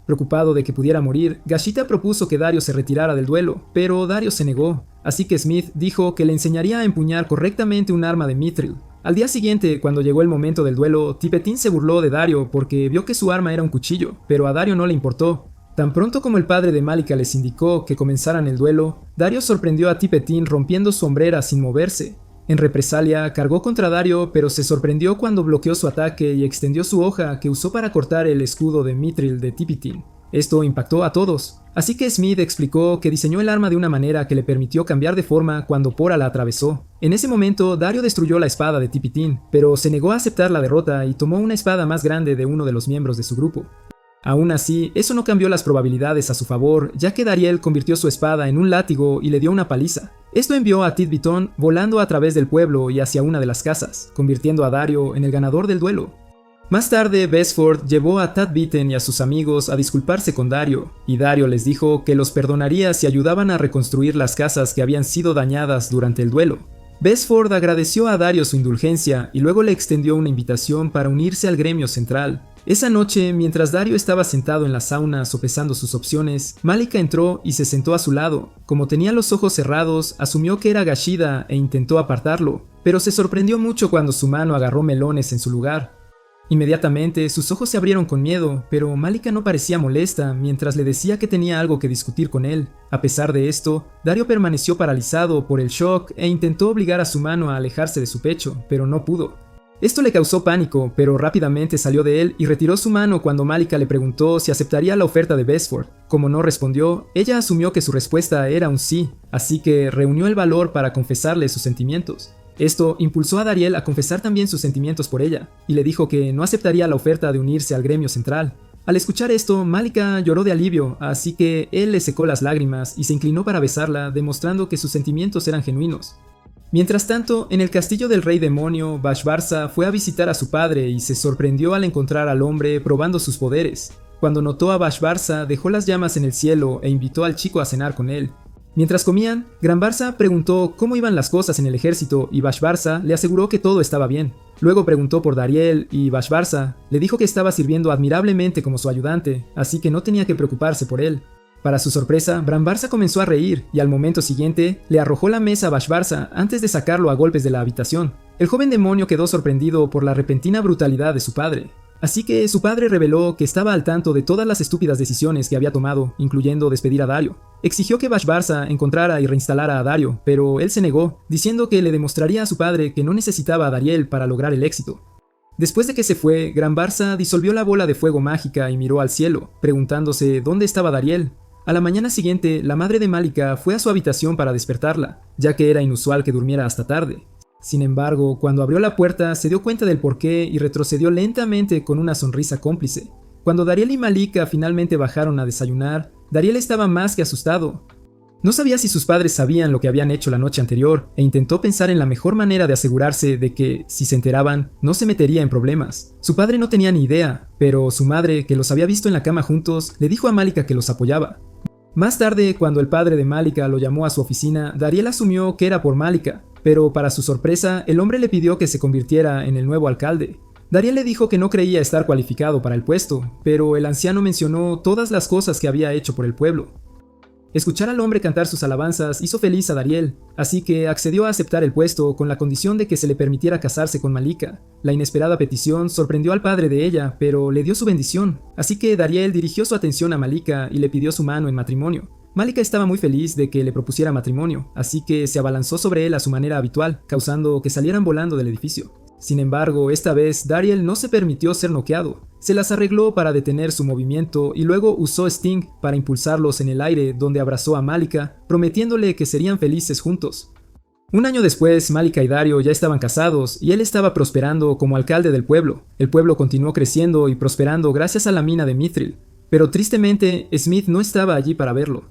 Preocupado de que pudiera morir, Gashita propuso que Dario se retirara del duelo, pero Dario se negó, así que Smith dijo que le enseñaría a empuñar correctamente un arma de Mithril. Al día siguiente, cuando llegó el momento del duelo, Tipetín se burló de Dario porque vio que su arma era un cuchillo, pero a Dario no le importó. Tan pronto como el padre de Malika les indicó que comenzaran el duelo, Dario sorprendió a Tipetín rompiendo su hombrera sin moverse. En represalia, cargó contra Dario, pero se sorprendió cuando bloqueó su ataque y extendió su hoja que usó para cortar el escudo de Mithril de Tipetín. Esto impactó a todos, así que Smith explicó que diseñó el arma de una manera que le permitió cambiar de forma cuando Pora la atravesó. En ese momento, Dario destruyó la espada de Tipetín, pero se negó a aceptar la derrota y tomó una espada más grande de uno de los miembros de su grupo. Aún así, eso no cambió las probabilidades a su favor, ya que Dariel convirtió su espada en un látigo y le dio una paliza. Esto envió a Titpiton volando a través del pueblo y hacia una de las casas, convirtiendo a Dario en el ganador del duelo. Más tarde, Besford llevó a Tadbitten y a sus amigos a disculparse con Dario, y Dario les dijo que los perdonaría si ayudaban a reconstruir las casas que habían sido dañadas durante el duelo. Besford agradeció a Dario su indulgencia y luego le extendió una invitación para unirse al gremio central. Esa noche, mientras Dario estaba sentado en la sauna sopesando sus opciones, Malika entró y se sentó a su lado. Como tenía los ojos cerrados, asumió que era Gashida e intentó apartarlo, pero se sorprendió mucho cuando su mano agarró melones en su lugar. Inmediatamente, sus ojos se abrieron con miedo, pero Malika no parecía molesta mientras le decía que tenía algo que discutir con él. A pesar de esto, Dario permaneció paralizado por el shock e intentó obligar a su mano a alejarse de su pecho, pero no pudo. Esto le causó pánico, pero rápidamente salió de él y retiró su mano cuando Malika le preguntó si aceptaría la oferta de Besford. Como no respondió, ella asumió que su respuesta era un sí, así que reunió el valor para confesarle sus sentimientos. Esto impulsó a Dariel a confesar también sus sentimientos por ella, y le dijo que no aceptaría la oferta de unirse al gremio central. Al escuchar esto, Malika lloró de alivio, así que él le secó las lágrimas y se inclinó para besarla, demostrando que sus sentimientos eran genuinos. Mientras tanto, en el castillo del rey demonio, Bashbarsa fue a visitar a su padre y se sorprendió al encontrar al hombre probando sus poderes. Cuando notó a Bashbarsa, dejó las llamas en el cielo e invitó al chico a cenar con él. Mientras comían, Granbarsa preguntó cómo iban las cosas en el ejército y Bashbarsa le aseguró que todo estaba bien. Luego preguntó por Dariel y Bashbarsa le dijo que estaba sirviendo admirablemente como su ayudante, así que no tenía que preocuparse por él. Para su sorpresa, Granbarsa comenzó a reír y al momento siguiente le arrojó la mesa a Bashbarsa antes de sacarlo a golpes de la habitación. El joven demonio quedó sorprendido por la repentina brutalidad de su padre. Así que su padre reveló que estaba al tanto de todas las estúpidas decisiones que había tomado, incluyendo despedir a Dario. Exigió que Bashbarsa encontrara y reinstalara a Dario, pero él se negó, diciendo que le demostraría a su padre que no necesitaba a Dariel para lograr el éxito. Después de que se fue, Granbarsa disolvió la bola de fuego mágica y miró al cielo, preguntándose dónde estaba Dariel. A la mañana siguiente, la madre de Malika fue a su habitación para despertarla, ya que era inusual que durmiera hasta tarde. Sin embargo, cuando abrió la puerta se dio cuenta del porqué y retrocedió lentamente con una sonrisa cómplice. Cuando Dariel y Malika finalmente bajaron a desayunar, Dariel estaba más que asustado. No sabía si sus padres sabían lo que habían hecho la noche anterior e intentó pensar en la mejor manera de asegurarse de que, si se enteraban, no se metería en problemas. Su padre no tenía ni idea, pero su madre, que los había visto en la cama juntos, le dijo a Malika que los apoyaba. Más tarde, cuando el padre de Malika lo llamó a su oficina, Dariel asumió que era por Malika, pero para su sorpresa, el hombre le pidió que se convirtiera en el nuevo alcalde. Dariel le dijo que no creía estar cualificado para el puesto, pero el anciano mencionó todas las cosas que había hecho por el pueblo. Escuchar al hombre cantar sus alabanzas hizo feliz a Dariel, así que accedió a aceptar el puesto con la condición de que se le permitiera casarse con Malika. La inesperada petición sorprendió al padre de ella, pero le dio su bendición, así que Dariel dirigió su atención a Malika y le pidió su mano en matrimonio. Malika estaba muy feliz de que le propusiera matrimonio, así que se abalanzó sobre él a su manera habitual, causando que salieran volando del edificio. Sin embargo, esta vez Dariel no se permitió ser noqueado. Se las arregló para detener su movimiento y luego usó Sting para impulsarlos en el aire, donde abrazó a Malika, prometiéndole que serían felices juntos. Un año después, Malika y Dario ya estaban casados y él estaba prosperando como alcalde del pueblo. El pueblo continuó creciendo y prosperando gracias a la mina de Mithril, pero tristemente Smith no estaba allí para verlo.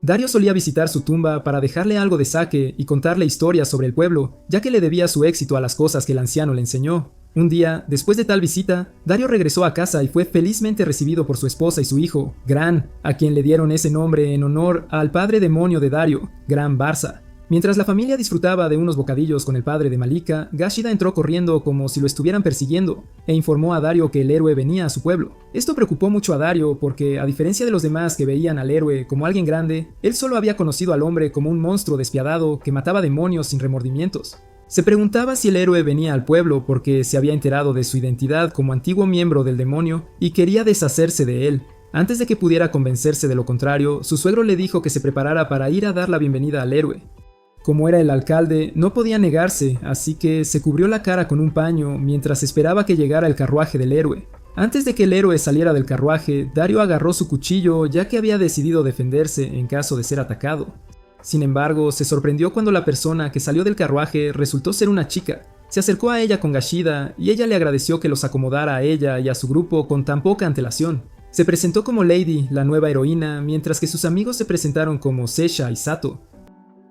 Dario solía visitar su tumba para dejarle algo de sake y contarle historias sobre el pueblo, ya que le debía su éxito a las cosas que el anciano le enseñó. Un día, después de tal visita, Dario regresó a casa y fue felizmente recibido por su esposa y su hijo, Gran, a quien le dieron ese nombre en honor al padre demonio de Dario, Gran Barça. Mientras la familia disfrutaba de unos bocadillos con el padre de Malika, Gashida entró corriendo como si lo estuvieran persiguiendo e informó a Dario que el héroe venía a su pueblo. Esto preocupó mucho a Dario porque, a diferencia de los demás que veían al héroe como alguien grande, él solo había conocido al hombre como un monstruo despiadado que mataba demonios sin remordimientos. Se preguntaba si el héroe venía al pueblo porque se había enterado de su identidad como antiguo miembro del demonio y quería deshacerse de él. Antes de que pudiera convencerse de lo contrario, su suegro le dijo que se preparara para ir a dar la bienvenida al héroe. Como era el alcalde, no podía negarse, así que se cubrió la cara con un paño mientras esperaba que llegara el carruaje del héroe. Antes de que el héroe saliera del carruaje, Dario agarró su cuchillo ya que había decidido defenderse en caso de ser atacado. Sin embargo, se sorprendió cuando la persona que salió del carruaje resultó ser una chica. Se acercó a ella con Gashida y ella le agradeció que los acomodara a ella y a su grupo con tan poca antelación. Se presentó como Lady, la nueva heroína, mientras que sus amigos se presentaron como Sesha y Sato.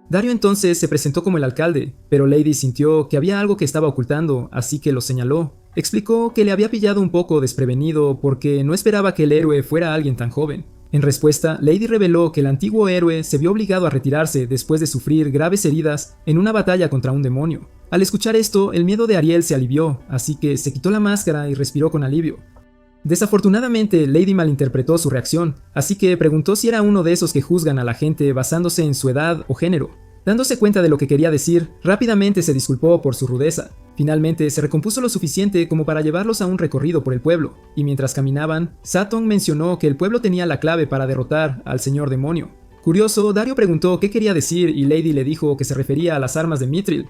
Dario entonces se presentó como el alcalde, pero Lady sintió que había algo que estaba ocultando, así que lo señaló. Explicó que le había pillado un poco desprevenido porque no esperaba que el héroe fuera alguien tan joven. En respuesta, Lady reveló que el antiguo héroe se vio obligado a retirarse después de sufrir graves heridas en una batalla contra un demonio. Al escuchar esto, el miedo de Ariel se alivió, así que se quitó la máscara y respiró con alivio. Desafortunadamente, Lady malinterpretó su reacción, así que preguntó si era uno de esos que juzgan a la gente basándose en su edad o género. Dándose cuenta de lo que quería decir, rápidamente se disculpó por su rudeza. Finalmente, se recompuso lo suficiente como para llevarlos a un recorrido por el pueblo, y mientras caminaban, Saturn mencionó que el pueblo tenía la clave para derrotar al señor demonio. Curioso, Dario preguntó qué quería decir y Lady le dijo que se refería a las armas de Mithril.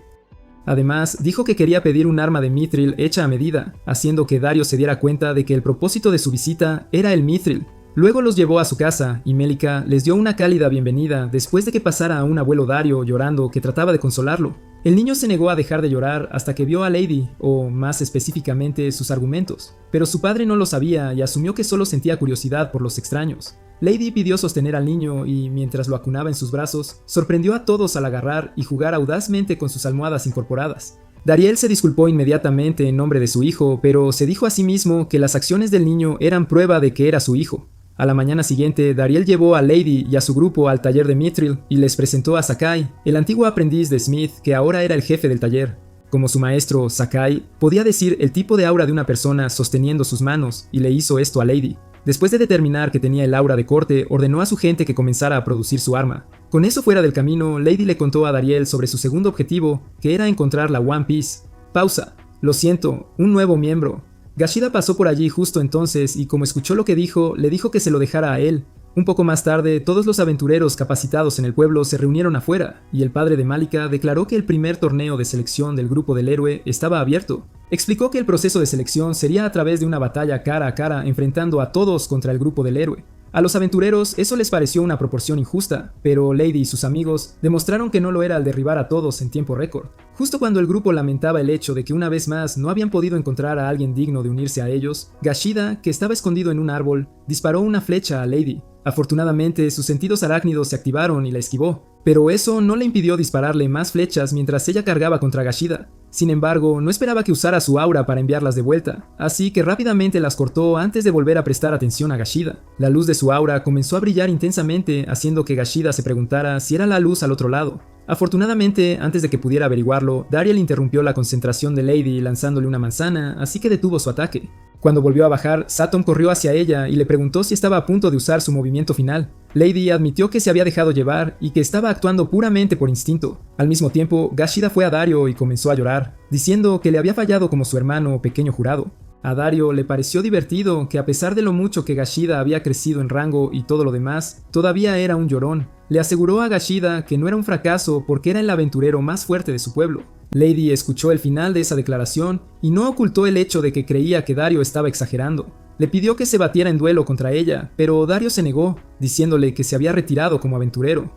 Además, dijo que quería pedir un arma de Mithril hecha a medida, haciendo que Dario se diera cuenta de que el propósito de su visita era el Mithril. Luego los llevó a su casa y Melika les dio una cálida bienvenida después de que pasara a un abuelo Dario llorando que trataba de consolarlo. El niño se negó a dejar de llorar hasta que vio a Lady, o más específicamente sus argumentos, pero su padre no lo sabía y asumió que solo sentía curiosidad por los extraños. Lady pidió sostener al niño y, mientras lo acunaba en sus brazos, sorprendió a todos al agarrar y jugar audazmente con sus almohadas incorporadas. Dariel se disculpó inmediatamente en nombre de su hijo, pero se dijo a sí mismo que las acciones del niño eran prueba de que era su hijo. A la mañana siguiente, Dariel llevó a Lady y a su grupo al taller de Mithril y les presentó a Sakai, el antiguo aprendiz de Smith que ahora era el jefe del taller. Como su maestro, Sakai podía decir el tipo de aura de una persona sosteniendo sus manos y le hizo esto a Lady. Después de determinar que tenía el aura de corte, ordenó a su gente que comenzara a producir su arma. Con eso fuera del camino, Lady le contó a Dariel sobre su segundo objetivo, que era encontrar la One Piece. Pausa. Lo siento, un nuevo miembro. Gashida pasó por allí justo entonces y como escuchó lo que dijo, le dijo que se lo dejara a él. Un poco más tarde, todos los aventureros capacitados en el pueblo se reunieron afuera, y el padre de Malika declaró que el primer torneo de selección del grupo del héroe estaba abierto. Explicó que el proceso de selección sería a través de una batalla cara a cara enfrentando a todos contra el grupo del héroe. A los aventureros eso les pareció una proporción injusta, pero Lady y sus amigos demostraron que no lo era al derribar a todos en tiempo récord. Justo cuando el grupo lamentaba el hecho de que una vez más no habían podido encontrar a alguien digno de unirse a ellos, Gashida, que estaba escondido en un árbol, disparó una flecha a Lady. Afortunadamente, sus sentidos arácnidos se activaron y la esquivó, pero eso no le impidió dispararle más flechas mientras ella cargaba contra Gashida. Sin embargo, no esperaba que usara su aura para enviarlas de vuelta, así que rápidamente las cortó antes de volver a prestar atención a Gashida. La luz de su aura comenzó a brillar intensamente, haciendo que Gashida se preguntara si era la luz al otro lado. Afortunadamente, antes de que pudiera averiguarlo, Dariel interrumpió la concentración de Lady lanzándole una manzana, así que detuvo su ataque. Cuando volvió a bajar, Saturn corrió hacia ella y le preguntó si estaba a punto de usar su movimiento final. Lady admitió que se había dejado llevar y que estaba actuando puramente por instinto. Al mismo tiempo, Gashida fue a Dario y comenzó a llorar, diciendo que le había fallado como su hermano pequeño jurado. A Dario le pareció divertido que a pesar de lo mucho que Gashida había crecido en rango y todo lo demás, todavía era un llorón. Le aseguró a Gashida que no era un fracaso porque era el aventurero más fuerte de su pueblo. Lady escuchó el final de esa declaración y no ocultó el hecho de que creía que Dario estaba exagerando. Le pidió que se batiera en duelo contra ella, pero Dario se negó, diciéndole que se había retirado como aventurero.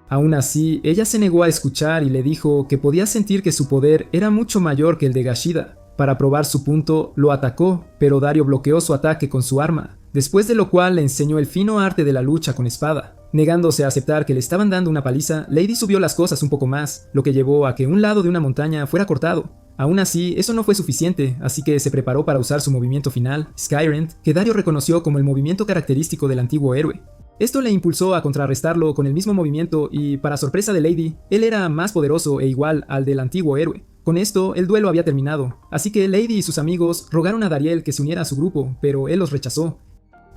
Aún así, ella se negó a escuchar y le dijo que podía sentir que su poder era mucho mayor que el de Gashida. Para probar su punto, lo atacó, pero Dario bloqueó su ataque con su arma, después de lo cual le enseñó el fino arte de la lucha con espada. Negándose a aceptar que le estaban dando una paliza, Lady subió las cosas un poco más, lo que llevó a que un lado de una montaña fuera cortado. Aún así, eso no fue suficiente, así que se preparó para usar su movimiento final, Skyrend, que Dario reconoció como el movimiento característico del antiguo héroe. Esto le impulsó a contrarrestarlo con el mismo movimiento y, para sorpresa de Lady, él era más poderoso e igual al del antiguo héroe. Con esto, el duelo había terminado, así que Lady y sus amigos rogaron a Dariel que se uniera a su grupo, pero él los rechazó.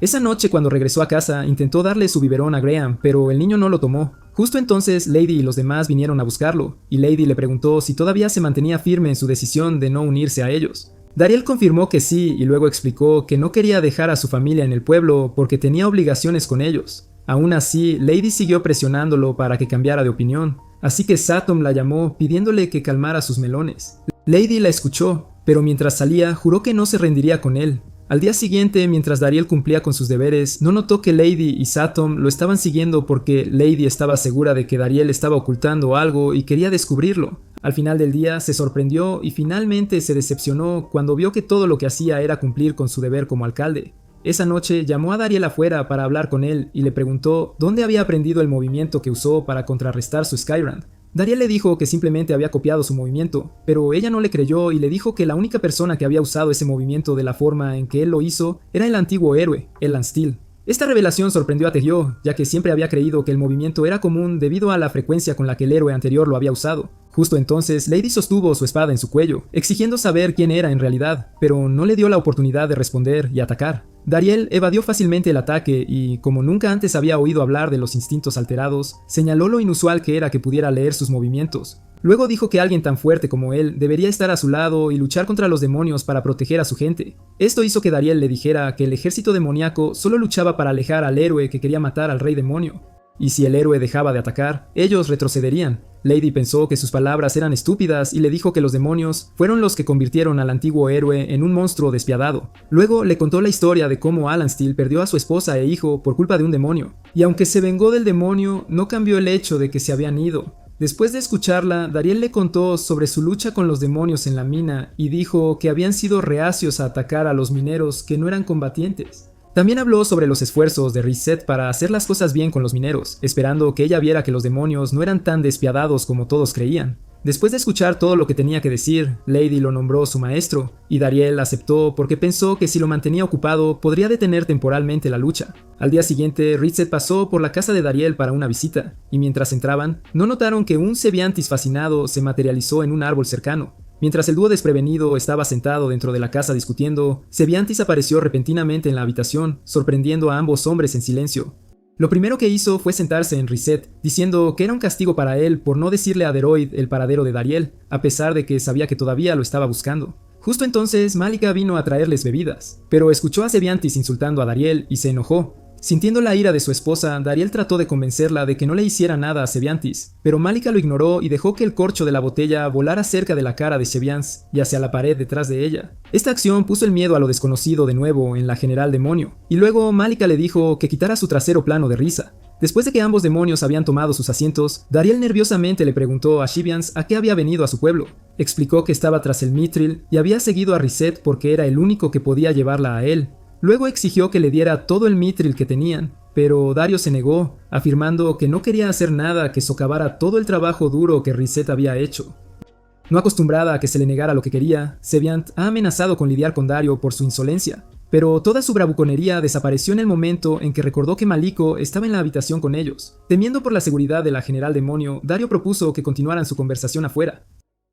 Esa noche, cuando regresó a casa, intentó darle su biberón a Graham, pero el niño no lo tomó. Justo entonces, Lady y los demás vinieron a buscarlo, y Lady le preguntó si todavía se mantenía firme en su decisión de no unirse a ellos. Dariel confirmó que sí, y luego explicó que no quería dejar a su familia en el pueblo porque tenía obligaciones con ellos. Aún así, Lady siguió presionándolo para que cambiara de opinión, así que Satom la llamó pidiéndole que calmara sus melones. Lady la escuchó, pero mientras salía juró que no se rendiría con él. Al día siguiente, mientras Dariel cumplía con sus deberes, no notó que Lady y Satom lo estaban siguiendo porque Lady estaba segura de que Dariel estaba ocultando algo y quería descubrirlo. Al final del día se sorprendió y finalmente se decepcionó cuando vio que todo lo que hacía era cumplir con su deber como alcalde. Esa noche llamó a Dariel afuera para hablar con él y le preguntó dónde había aprendido el movimiento que usó para contrarrestar su Skyrend. Dariel le dijo que simplemente había copiado su movimiento, pero ella no le creyó y le dijo que la única persona que había usado ese movimiento de la forma en que él lo hizo era el antiguo héroe, Elan Steel. Esta revelación sorprendió a Taehyeo, ya que siempre había creído que el movimiento era común debido a la frecuencia con la que el héroe anterior lo había usado. Justo entonces, Lady sostuvo su espada en su cuello, exigiendo saber quién era en realidad, pero no le dio la oportunidad de responder y atacar. Dariel evadió fácilmente el ataque y, como nunca antes había oído hablar de los instintos alterados, señaló lo inusual que era que pudiera leer sus movimientos. Luego dijo que alguien tan fuerte como él debería estar a su lado y luchar contra los demonios para proteger a su gente. Esto hizo que Dariel le dijera que el ejército demoníaco solo luchaba para alejar al héroe que quería matar al rey demonio. Y si el héroe dejaba de atacar, ellos retrocederían. Lady pensó que sus palabras eran estúpidas y le dijo que los demonios fueron los que convirtieron al antiguo héroe en un monstruo despiadado. Luego le contó la historia de cómo Alan Steel perdió a su esposa e hijo por culpa de un demonio. Y aunque se vengó del demonio, no cambió el hecho de que se habían ido. Después de escucharla, Dariel le contó sobre su lucha con los demonios en la mina y dijo que habían sido reacios a atacar a los mineros que no eran combatientes. También habló sobre los esfuerzos de Reset para hacer las cosas bien con los mineros, esperando que ella viera que los demonios no eran tan despiadados como todos creían. Después de escuchar todo lo que tenía que decir, Lady lo nombró su maestro, y Dariel aceptó porque pensó que si lo mantenía ocupado podría detener temporalmente la lucha. Al día siguiente, Reset pasó por la casa de Dariel para una visita, y mientras entraban, no notaron que un Sebiantis fascinado se materializó en un árbol cercano. Mientras el dúo desprevenido estaba sentado dentro de la casa discutiendo, Sebiantis apareció repentinamente en la habitación, sorprendiendo a ambos hombres en silencio. Lo primero que hizo fue sentarse en Reset, diciendo que era un castigo para él por no decirle a Deroid el paradero de Dariel, a pesar de que sabía que todavía lo estaba buscando. Justo entonces, Malika vino a traerles bebidas, pero escuchó a Sebiantis insultando a Dariel y se enojó. Sintiendo la ira de su esposa, Dariel trató de convencerla de que no le hiciera nada a Sebiantis, pero Malika lo ignoró y dejó que el corcho de la botella volara cerca de la cara de Sebians y hacia la pared detrás de ella. Esta acción puso el miedo a lo desconocido de nuevo en la general demonio, y luego Malika le dijo que quitara su trasero plano de risa. Después de que ambos demonios habían tomado sus asientos, Dariel nerviosamente le preguntó a Shibians a qué había venido a su pueblo. Explicó que estaba tras el Mithril y había seguido a Reset porque era el único que podía llevarla a él. Luego exigió que le diera todo el Mithril que tenían, pero Dario se negó, afirmando que no quería hacer nada que socavara todo el trabajo duro que Reset había hecho. No acostumbrada a que se le negara lo que quería, Sebiant ha amenazado con lidiar con Dario por su insolencia, pero toda su bravuconería desapareció en el momento en que recordó que Maliko estaba en la habitación con ellos. Temiendo por la seguridad de la general demonio, Dario propuso que continuaran su conversación afuera.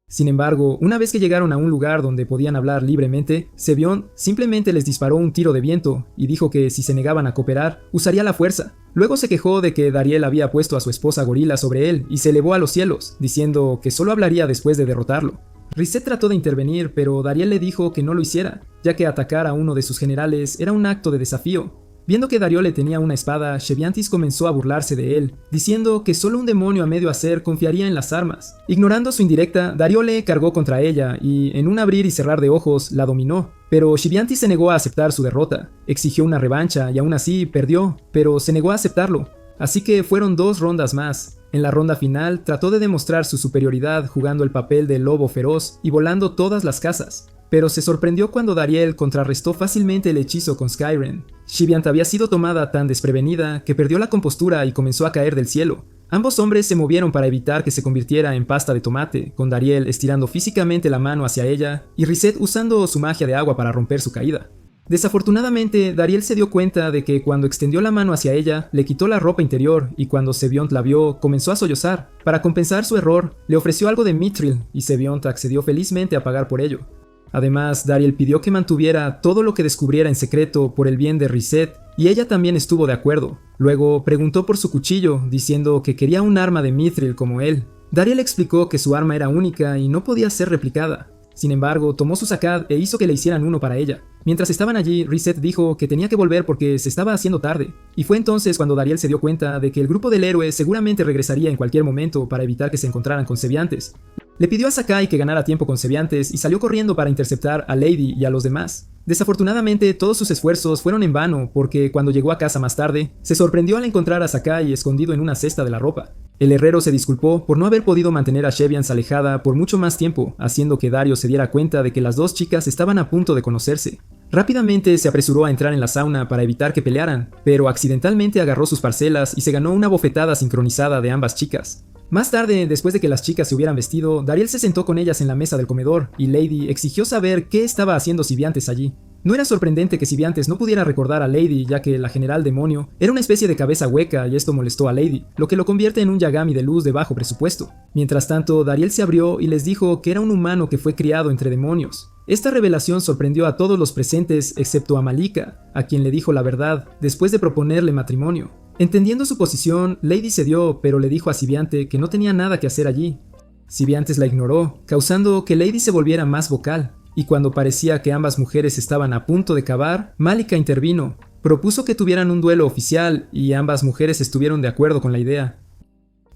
Sin embargo, una vez que llegaron a un lugar donde podían hablar libremente, Sebion simplemente les disparó un tiro de viento y dijo que si se negaban a cooperar, usaría la fuerza. Luego se quejó de que Dariel había puesto a su esposa gorila sobre él y se elevó a los cielos, diciendo que solo hablaría después de derrotarlo. Reset trató de intervenir, pero Dariel le dijo que no lo hiciera, ya que atacar a uno de sus generales era un acto de desafío. Viendo que Dario le tenía una espada, Sebiantis comenzó a burlarse de él, diciendo que solo un demonio a medio hacer confiaría en las armas. Ignorando su indirecta, Dario le cargó contra ella y, en un abrir y cerrar de ojos, la dominó. Pero Sebiantis se negó a aceptar su derrota, exigió una revancha y aún así perdió, pero se negó a aceptarlo. Así que fueron 2 rondas más. En la ronda final trató de demostrar su superioridad jugando el papel de lobo feroz y volando todas las casas. Pero se sorprendió cuando Dariel contrarrestó fácilmente el hechizo con Skyrend. Shibiant había sido tomada tan desprevenida que perdió la compostura y comenzó a caer del cielo. Ambos hombres se movieron para evitar que se convirtiera en pasta de tomate, con Dariel estirando físicamente la mano hacia ella y Reset usando su magia de agua para romper su caída. Desafortunadamente, Dariel se dio cuenta de que cuando extendió la mano hacia ella, le quitó la ropa interior y cuando Seviont la vio, comenzó a sollozar. Para compensar su error, le ofreció algo de mithril y Seviont accedió felizmente a pagar por ello. Además, Dariel pidió que mantuviera todo lo que descubriera en secreto por el bien de Reset, y ella también estuvo de acuerdo. Luego preguntó por su cuchillo, diciendo que quería un arma de mithril como él. Dariel explicó que su arma era única y no podía ser replicada. Sin embargo, tomó su Zakat e hizo que le hicieran uno para ella. Mientras estaban allí, Reset dijo que tenía que volver porque se estaba haciendo tarde. Y fue entonces cuando Dariel se dio cuenta de que el grupo del héroe seguramente regresaría en cualquier momento para evitar que se encontraran con Seviantes. Le pidió a Sakai que ganara tiempo con Seviantes y salió corriendo para interceptar a Lady y a los demás. Desafortunadamente, todos sus esfuerzos fueron en vano porque cuando llegó a casa más tarde, se sorprendió al encontrar a Sakai escondido en una cesta de la ropa. El herrero se disculpó por no haber podido mantener a Sheviance alejada por mucho más tiempo, haciendo que Dario se diera cuenta de que las dos chicas estaban a punto de conocerse. Rápidamente se apresuró a entrar en la sauna para evitar que pelearan, pero accidentalmente agarró sus parcelas y se ganó una bofetada sincronizada de ambas chicas. Más tarde, después de que las chicas se hubieran vestido, Dariel se sentó con ellas en la mesa del comedor y Lady exigió saber qué estaba haciendo Sibiantes allí. No era sorprendente que Sibiantes no pudiera recordar a Lady, ya que la general demonio era una especie de cabeza hueca y esto molestó a Lady, lo que lo convierte en un Yagami de luz de bajo presupuesto. Mientras tanto, Dariel se abrió y les dijo que era un humano que fue criado entre demonios. Esta revelación sorprendió a todos los presentes excepto a Malika, a quien le dijo la verdad después de proponerle matrimonio. Entendiendo su posición, Lady cedió, pero le dijo a Sibiante que no tenía nada que hacer allí. Sibiantes la ignoró, causando que Lady se volviera más vocal, y cuando parecía que ambas mujeres estaban a punto de cavar, Malika intervino, propuso que tuvieran un duelo oficial y ambas mujeres estuvieron de acuerdo con la idea.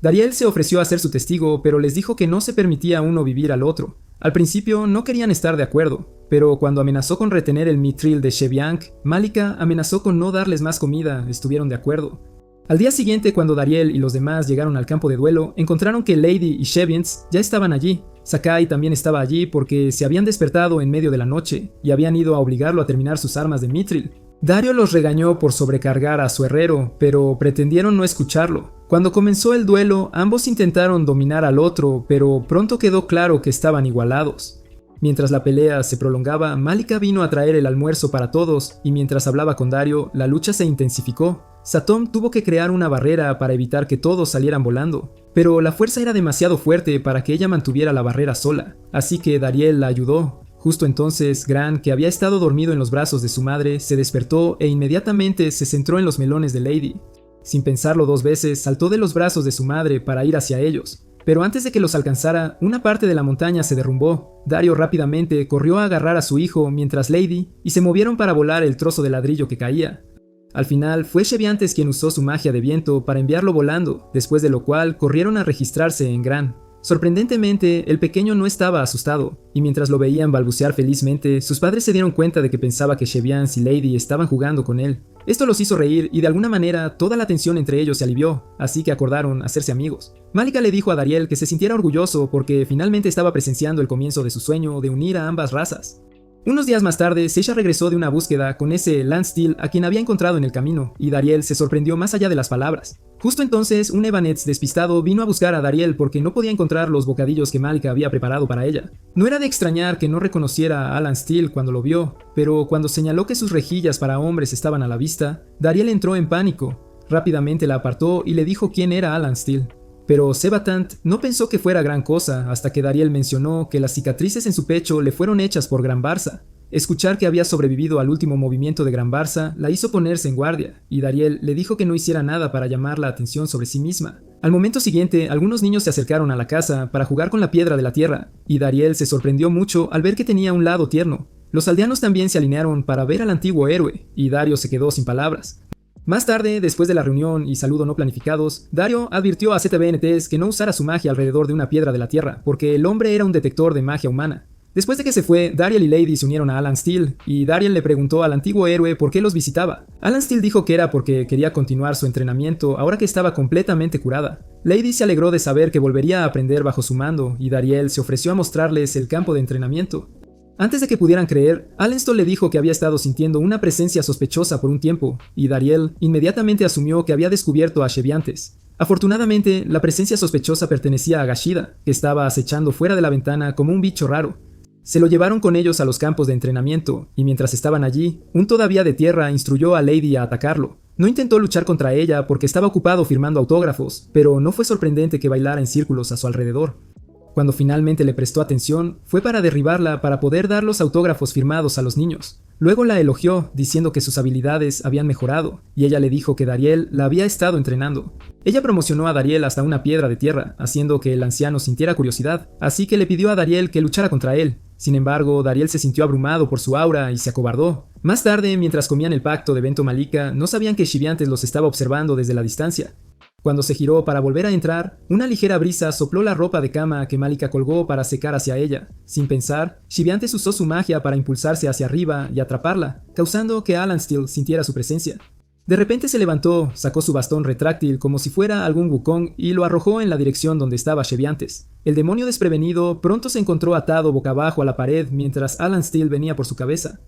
Dariel se ofreció a ser su testigo, pero les dijo que no se permitía a uno vivir al otro. Al principio no querían estar de acuerdo, pero cuando amenazó con retener el mithril de Sheviank, Malika amenazó con no darles más comida, estuvieron de acuerdo. Al día siguiente, cuando Dariel y los demás llegaron al campo de duelo, encontraron que Lady y Sheviance ya estaban allí. Sakai también estaba allí porque se habían despertado en medio de la noche y habían ido a obligarlo a terminar sus armas de mithril. Dario los regañó por sobrecargar a su herrero, pero pretendieron no escucharlo. Cuando comenzó el duelo, ambos intentaron dominar al otro, pero pronto quedó claro que estaban igualados. Mientras la pelea se prolongaba, Malika vino a traer el almuerzo para todos, y mientras hablaba con Dario, la lucha se intensificó. Satom tuvo que crear una barrera para evitar que todos salieran volando, pero la fuerza era demasiado fuerte para que ella mantuviera la barrera sola, así que Dariel la ayudó. Justo entonces, Gran, que había estado dormido en los brazos de su madre, se despertó e inmediatamente se centró en los melones de Lady. Sin pensarlo dos veces, saltó de los brazos de su madre para ir hacia ellos. Pero antes de que los alcanzara, una parte de la montaña se derrumbó. Dario rápidamente corrió a agarrar a su hijo mientras Lady y se movieron para volar el trozo de ladrillo que caía. Al final, fue Sheviantes quien usó su magia de viento para enviarlo volando, después de lo cual corrieron a registrarse en Gran. Sorprendentemente, el pequeño no estaba asustado, y mientras lo veían balbucear felizmente, sus padres se dieron cuenta de que pensaba que Sheviance y Lady estaban jugando con él. Esto los hizo reír y de alguna manera toda la tensión entre ellos se alivió, así que acordaron hacerse amigos. Malika le dijo a Dariel que se sintiera orgulloso porque finalmente estaba presenciando el comienzo de su sueño de unir a ambas razas. Unos días más tarde, Seisha regresó de una búsqueda con ese Lance Steel a quien había encontrado en el camino, y Dariel se sorprendió más allá de las palabras. Justo entonces, un Evanets despistado vino a buscar a Dariel porque no podía encontrar los bocadillos que Malika había preparado para ella. No era de extrañar que no reconociera a Alan Steele cuando lo vio, pero cuando señaló que sus rejillas para hombres estaban a la vista, Dariel entró en pánico. Rápidamente la apartó y le dijo quién era Alan Steele. Pero Sebatant no pensó que fuera gran cosa hasta que Dariel mencionó que las cicatrices en su pecho le fueron hechas por Gran Barça. Escuchar que había sobrevivido al último movimiento de Gran Barça la hizo ponerse en guardia, y Dariel le dijo que no hiciera nada para llamar la atención sobre sí misma. Al momento siguiente, algunos niños se acercaron a la casa para jugar con la piedra de la tierra, y Dariel se sorprendió mucho al ver que tenía un lado tierno. Los aldeanos también se alinearon para ver al antiguo héroe, y Dario se quedó sin palabras. Más tarde, después de la reunión y saludo no planificados, Dario advirtió a ZBNTs que no usara su magia alrededor de una piedra de la tierra, porque el hombre era un detector de magia humana. Después de que se fue, Dariel y Lady se unieron a Alan Steele, y Dariel le preguntó al antiguo héroe por qué los visitaba. Alan Steele dijo que era porque quería continuar su entrenamiento ahora que estaba completamente curada. Lady se alegró de saber que volvería a aprender bajo su mando, y Dariel se ofreció a mostrarles el campo de entrenamiento. Antes de que pudieran creer, Alenstone le dijo que había estado sintiendo una presencia sospechosa por un tiempo, y Dariel inmediatamente asumió que había descubierto a Sheviantes. Afortunadamente, la presencia sospechosa pertenecía a Gashida, que estaba acechando fuera de la ventana como un bicho raro. Se lo llevaron con ellos a los campos de entrenamiento, y mientras estaban allí, un todavía de tierra instruyó a Lady a atacarlo. No intentó luchar contra ella porque estaba ocupado firmando autógrafos, pero no fue sorprendente que bailara en círculos a su alrededor. Cuando finalmente le prestó atención, fue para derribarla para poder dar los autógrafos firmados a los niños. Luego la elogió, diciendo que sus habilidades habían mejorado, y ella le dijo que Dariel la había estado entrenando. Ella promocionó a Dariel hasta una piedra de tierra, haciendo que el anciano sintiera curiosidad, así que le pidió a Dariel que luchara contra él. Sin embargo, Dariel se sintió abrumado por su aura y se acobardó. Más tarde, mientras comían el pacto de Bento Malika, no sabían que Shiviantes los estaba observando desde la distancia. Cuando se giró para volver a entrar, una ligera brisa sopló la ropa de cama que Malika colgó para secar hacia ella. Sin pensar, Shiviantes usó su magia para impulsarse hacia arriba y atraparla, causando que Alan Steele sintiera su presencia. De repente se levantó, sacó su bastón retráctil como si fuera algún Wukong y lo arrojó en la dirección donde estaba Shiviantes. El demonio desprevenido pronto se encontró atado boca abajo a la pared mientras Alan Steele venía por su cabeza.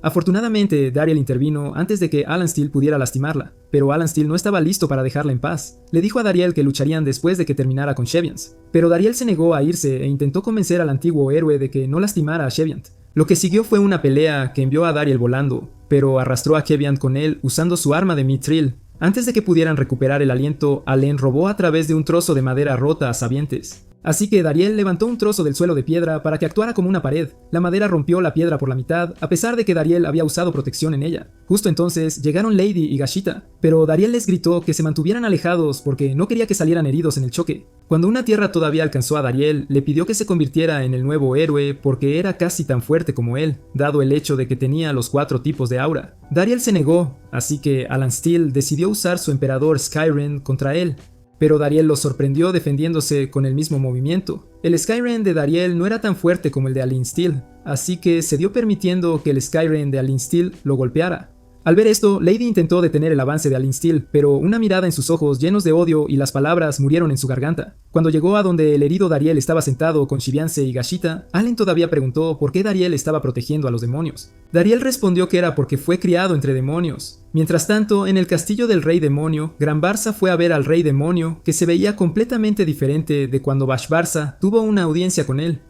Afortunadamente, Dariel intervino antes de que Alan Steele pudiera lastimarla, pero Alan Steele no estaba listo para dejarla en paz. Le dijo a Dariel que lucharían después de que terminara con Sheviant, pero Dariel se negó a irse e intentó convencer al antiguo héroe de que no lastimara a Sheviant. Lo que siguió fue una pelea que envió a Dariel volando, pero arrastró a Sheviant con él usando su arma de Mithril. Antes de que pudieran recuperar el aliento, Allen robó a través de un trozo de madera rota a sabientes. Así que Dariel levantó un trozo del suelo de piedra para que actuara como una pared. La madera rompió la piedra por la mitad, a pesar de que Dariel había usado protección en ella. Justo entonces llegaron Lady y Gashita, pero Dariel les gritó que se mantuvieran alejados porque no quería que salieran heridos en el choque. Cuando una tierra todavía alcanzó a Dariel, le pidió que se convirtiera en el nuevo héroe porque era casi tan fuerte como él, dado el hecho de que tenía los 4 tipos de aura. Dariel se negó, así que Alan Steele decidió usar su emperador Skyren contra él. Pero Dariel lo sorprendió defendiéndose con el mismo movimiento. El Skyren de Dariel no era tan fuerte como el de Alin Steele, así que cedió permitiendo que el Skyren de Alin Steele lo golpeara. Al ver esto, Lady intentó detener el avance de Alin Steele, pero una mirada en sus ojos llenos de odio y las palabras murieron en su garganta. Cuando llegó a donde el herido Dariel estaba sentado con Shiviance y Gashita, Allen todavía preguntó por qué Dariel estaba protegiendo a los demonios. Dariel respondió que era porque fue criado entre demonios. Mientras tanto, en el castillo del rey demonio, Gran Barça fue a ver al rey demonio, que se veía completamente diferente de cuando Bash Barça tuvo una audiencia con él.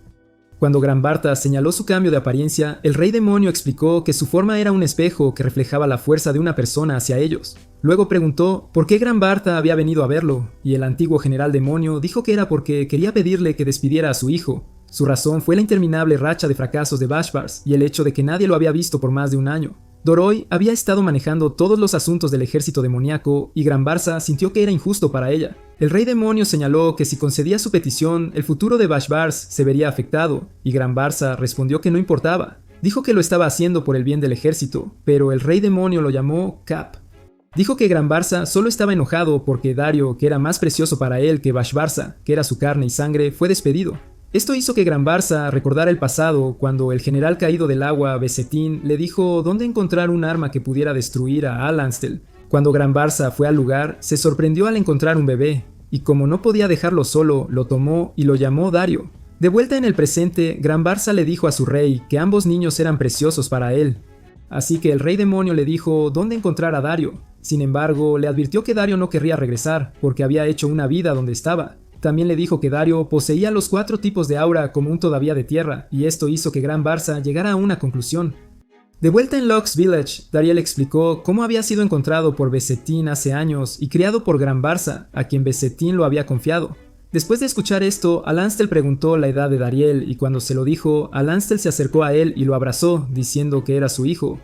Cuando Gran Barça señaló su cambio de apariencia, el rey demonio explicó que su forma era un espejo que reflejaba la fuerza de una persona hacia ellos. Luego preguntó por qué Gran Barça había venido a verlo, y el antiguo general demonio dijo que era porque quería pedirle que despidiera a su hijo. Su razón fue la interminable racha de fracasos de Bashbars y el hecho de que nadie lo había visto por más de un año. Doroi había estado manejando todos los asuntos del ejército demoníaco y Gran Barça sintió que era injusto para ella. El rey demonio señaló que si concedía su petición, el futuro de Bashbars se vería afectado, y Gran Barça respondió que no importaba. Dijo que lo estaba haciendo por el bien del ejército, pero el rey demonio lo llamó Cap. Dijo que Gran Barça solo estaba enojado porque Dario, que era más precioso para él que Bash Barça, que era su carne y sangre, fue despedido. Esto hizo que Gran Barça recordara el pasado cuando el general caído del agua, Besetín, le dijo dónde encontrar un arma que pudiera destruir a Alanstel. Cuando Gran Barça fue al lugar, se sorprendió al encontrar un bebé, y como no podía dejarlo solo, lo tomó y lo llamó Dario. De vuelta en el presente, Gran Barça le dijo a su rey que ambos niños eran preciosos para él. Así que el rey demonio le dijo dónde encontrar a Dario. Sin embargo, le advirtió que Dario no querría regresar, porque había hecho una vida donde estaba. También le dijo que Dario poseía los 4 tipos de aura como un todavía de tierra, y esto hizo que Gran Barça llegara a una conclusión. De vuelta en Locke's Village, Dariel explicó cómo había sido encontrado por Besetín hace años y criado por Gran Barça, a quien Besetín lo había confiado. Después de escuchar esto, Alanstel preguntó la edad de Dariel, y cuando se lo dijo, Alanstel se acercó a él y lo abrazó, diciendo que era su hijo.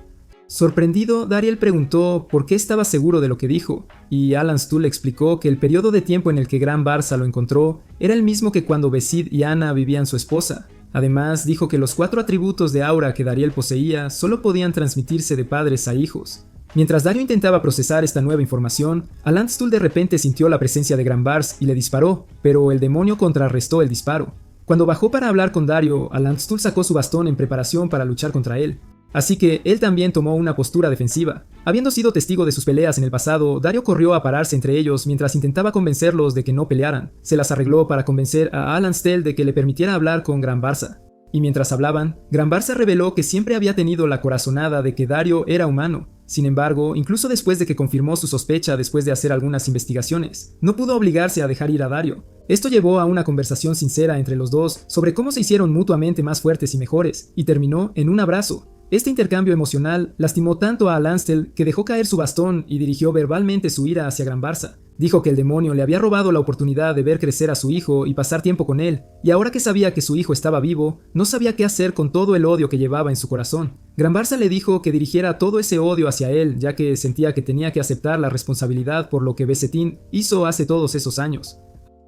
Sorprendido, Dariel preguntó por qué estaba seguro de lo que dijo, y Alan Stull explicó que el periodo de tiempo en el que Gran Barça lo encontró era el mismo que cuando Besid y Ana vivían su esposa. Además, dijo que los 4 atributos de aura que Dariel poseía solo podían transmitirse de padres a hijos. Mientras Dario intentaba procesar esta nueva información, Alan Stull de repente sintió la presencia de Gran Barça y le disparó, pero el demonio contrarrestó el disparo. Cuando bajó para hablar con Dario, Alan Stull sacó su bastón en preparación para luchar contra él. Así que él también tomó una postura defensiva. Habiendo sido testigo de sus peleas en el pasado, Dario corrió a pararse entre ellos mientras intentaba convencerlos de que no pelearan. Se las arregló para convencer a Alan Stell de que le permitiera hablar con Gran Barça. Y mientras hablaban, Gran Barça reveló que siempre había tenido la corazonada de que Dario era humano. Sin embargo, incluso después de que confirmó su sospecha después de hacer algunas investigaciones, no pudo obligarse a dejar ir a Dario. Esto llevó a una conversación sincera entre los dos sobre cómo se hicieron mutuamente más fuertes y mejores, y terminó en un abrazo. Este intercambio emocional lastimó tanto a Lancel que dejó caer su bastón y dirigió verbalmente su ira hacia Gran Barça. Dijo que el demonio le había robado la oportunidad de ver crecer a su hijo y pasar tiempo con él, y ahora que sabía que su hijo estaba vivo, no sabía qué hacer con todo el odio que llevaba en su corazón. Gran Barça le dijo que dirigiera todo ese odio hacia él, ya que sentía que tenía que aceptar la responsabilidad por lo que Besetín hizo hace todos esos años.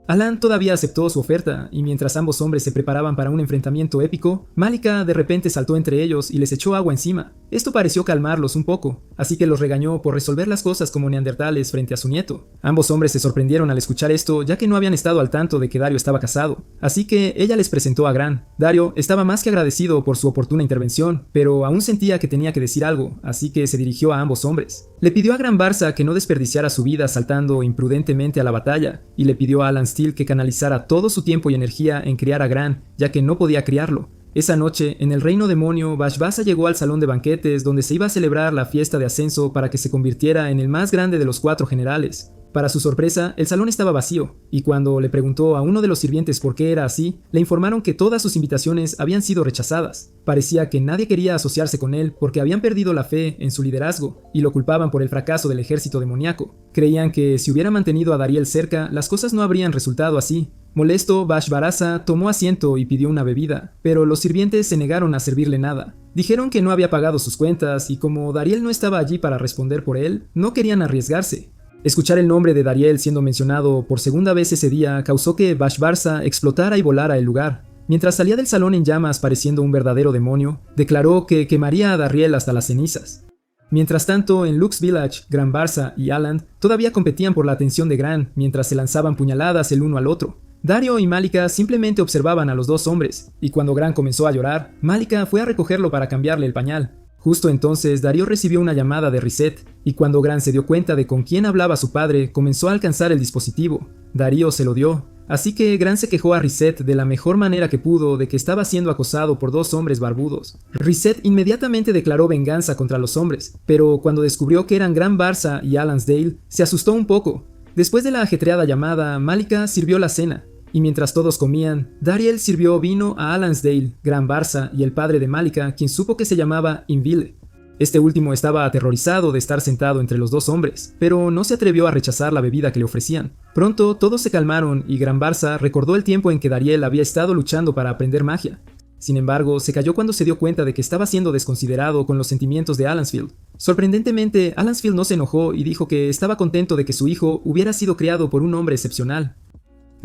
Alan todavía aceptó su oferta, y mientras ambos hombres se preparaban para un enfrentamiento épico, Malika de repente saltó entre ellos y les echó agua encima. Esto pareció calmarlos un poco, así que los regañó por resolver las cosas como neandertales frente a su nieto. Ambos hombres se sorprendieron al escuchar esto, ya que no habían estado al tanto de que Dario estaba casado, así que ella les presentó a Gran. Dario estaba más que agradecido por su oportuna intervención, pero aún sentía que tenía que decir algo, así que se dirigió a ambos hombres. Le pidió a Gran Barça que no desperdiciara su vida saltando imprudentemente a la batalla, y le pidió a Alan Steele que canalizara todo su tiempo y energía en criar a Gran, ya que no podía criarlo. Esa noche, en el reino demonio, Bashbasa llegó al salón de banquetes donde se iba a celebrar la fiesta de ascenso para que se convirtiera en el más grande de los 4 generales. Para su sorpresa, el salón estaba vacío, y cuando le preguntó a uno de los sirvientes por qué era así, le informaron que todas sus invitaciones habían sido rechazadas. Parecía que nadie quería asociarse con él porque habían perdido la fe en su liderazgo, y lo culpaban por el fracaso del ejército demoníaco. Creían que si hubiera mantenido a Dariel cerca, las cosas no habrían resultado así. Molesto, Bashbasa tomó asiento y pidió una bebida, pero los sirvientes se negaron a servirle nada. Dijeron que no había pagado sus cuentas, y como Dariel no estaba allí para responder por él, no querían arriesgarse. Escuchar el nombre de Dariel siendo mencionado por segunda vez ese día causó que Bashbasa explotara y volara el lugar. Mientras salía del salón en llamas pareciendo un verdadero demonio, declaró que quemaría a Dariel hasta las cenizas. Mientras tanto, en Lux Village, Gran Barça y Alan todavía competían por la atención de Gran mientras se lanzaban puñaladas el uno al otro. Dario y Malika simplemente observaban a los dos hombres, y cuando Gran comenzó a llorar, Malika fue a recogerlo para cambiarle el pañal. Justo entonces, Dario recibió una llamada de Reset, y cuando Gran se dio cuenta de con quién hablaba su padre, comenzó a alcanzar el dispositivo. Dario se lo dio, así que Gran se quejó a Reset de la mejor manera que pudo de que estaba siendo acosado por 2 hombres barbudos. Reset inmediatamente declaró venganza contra los hombres, pero cuando descubrió que eran Gran Barça y Alansdale, se asustó un poco. Después de la ajetreada llamada, Malika sirvió la cena. Y mientras todos comían, Dariel sirvió vino a Alansdale, Gran Barça y el padre de Malika, quien supo que se llamaba Inville. Este último estaba aterrorizado de estar sentado entre los 2 hombres, pero no se atrevió a rechazar la bebida que le ofrecían. Pronto todos se calmaron y Gran Barça recordó el tiempo en que Dariel había estado luchando para aprender magia. Sin embargo, se calló cuando se dio cuenta de que estaba siendo desconsiderado con los sentimientos de Alansfield. Sorprendentemente, Alansfield no se enojó y dijo que estaba contento de que su hijo hubiera sido criado por un hombre excepcional.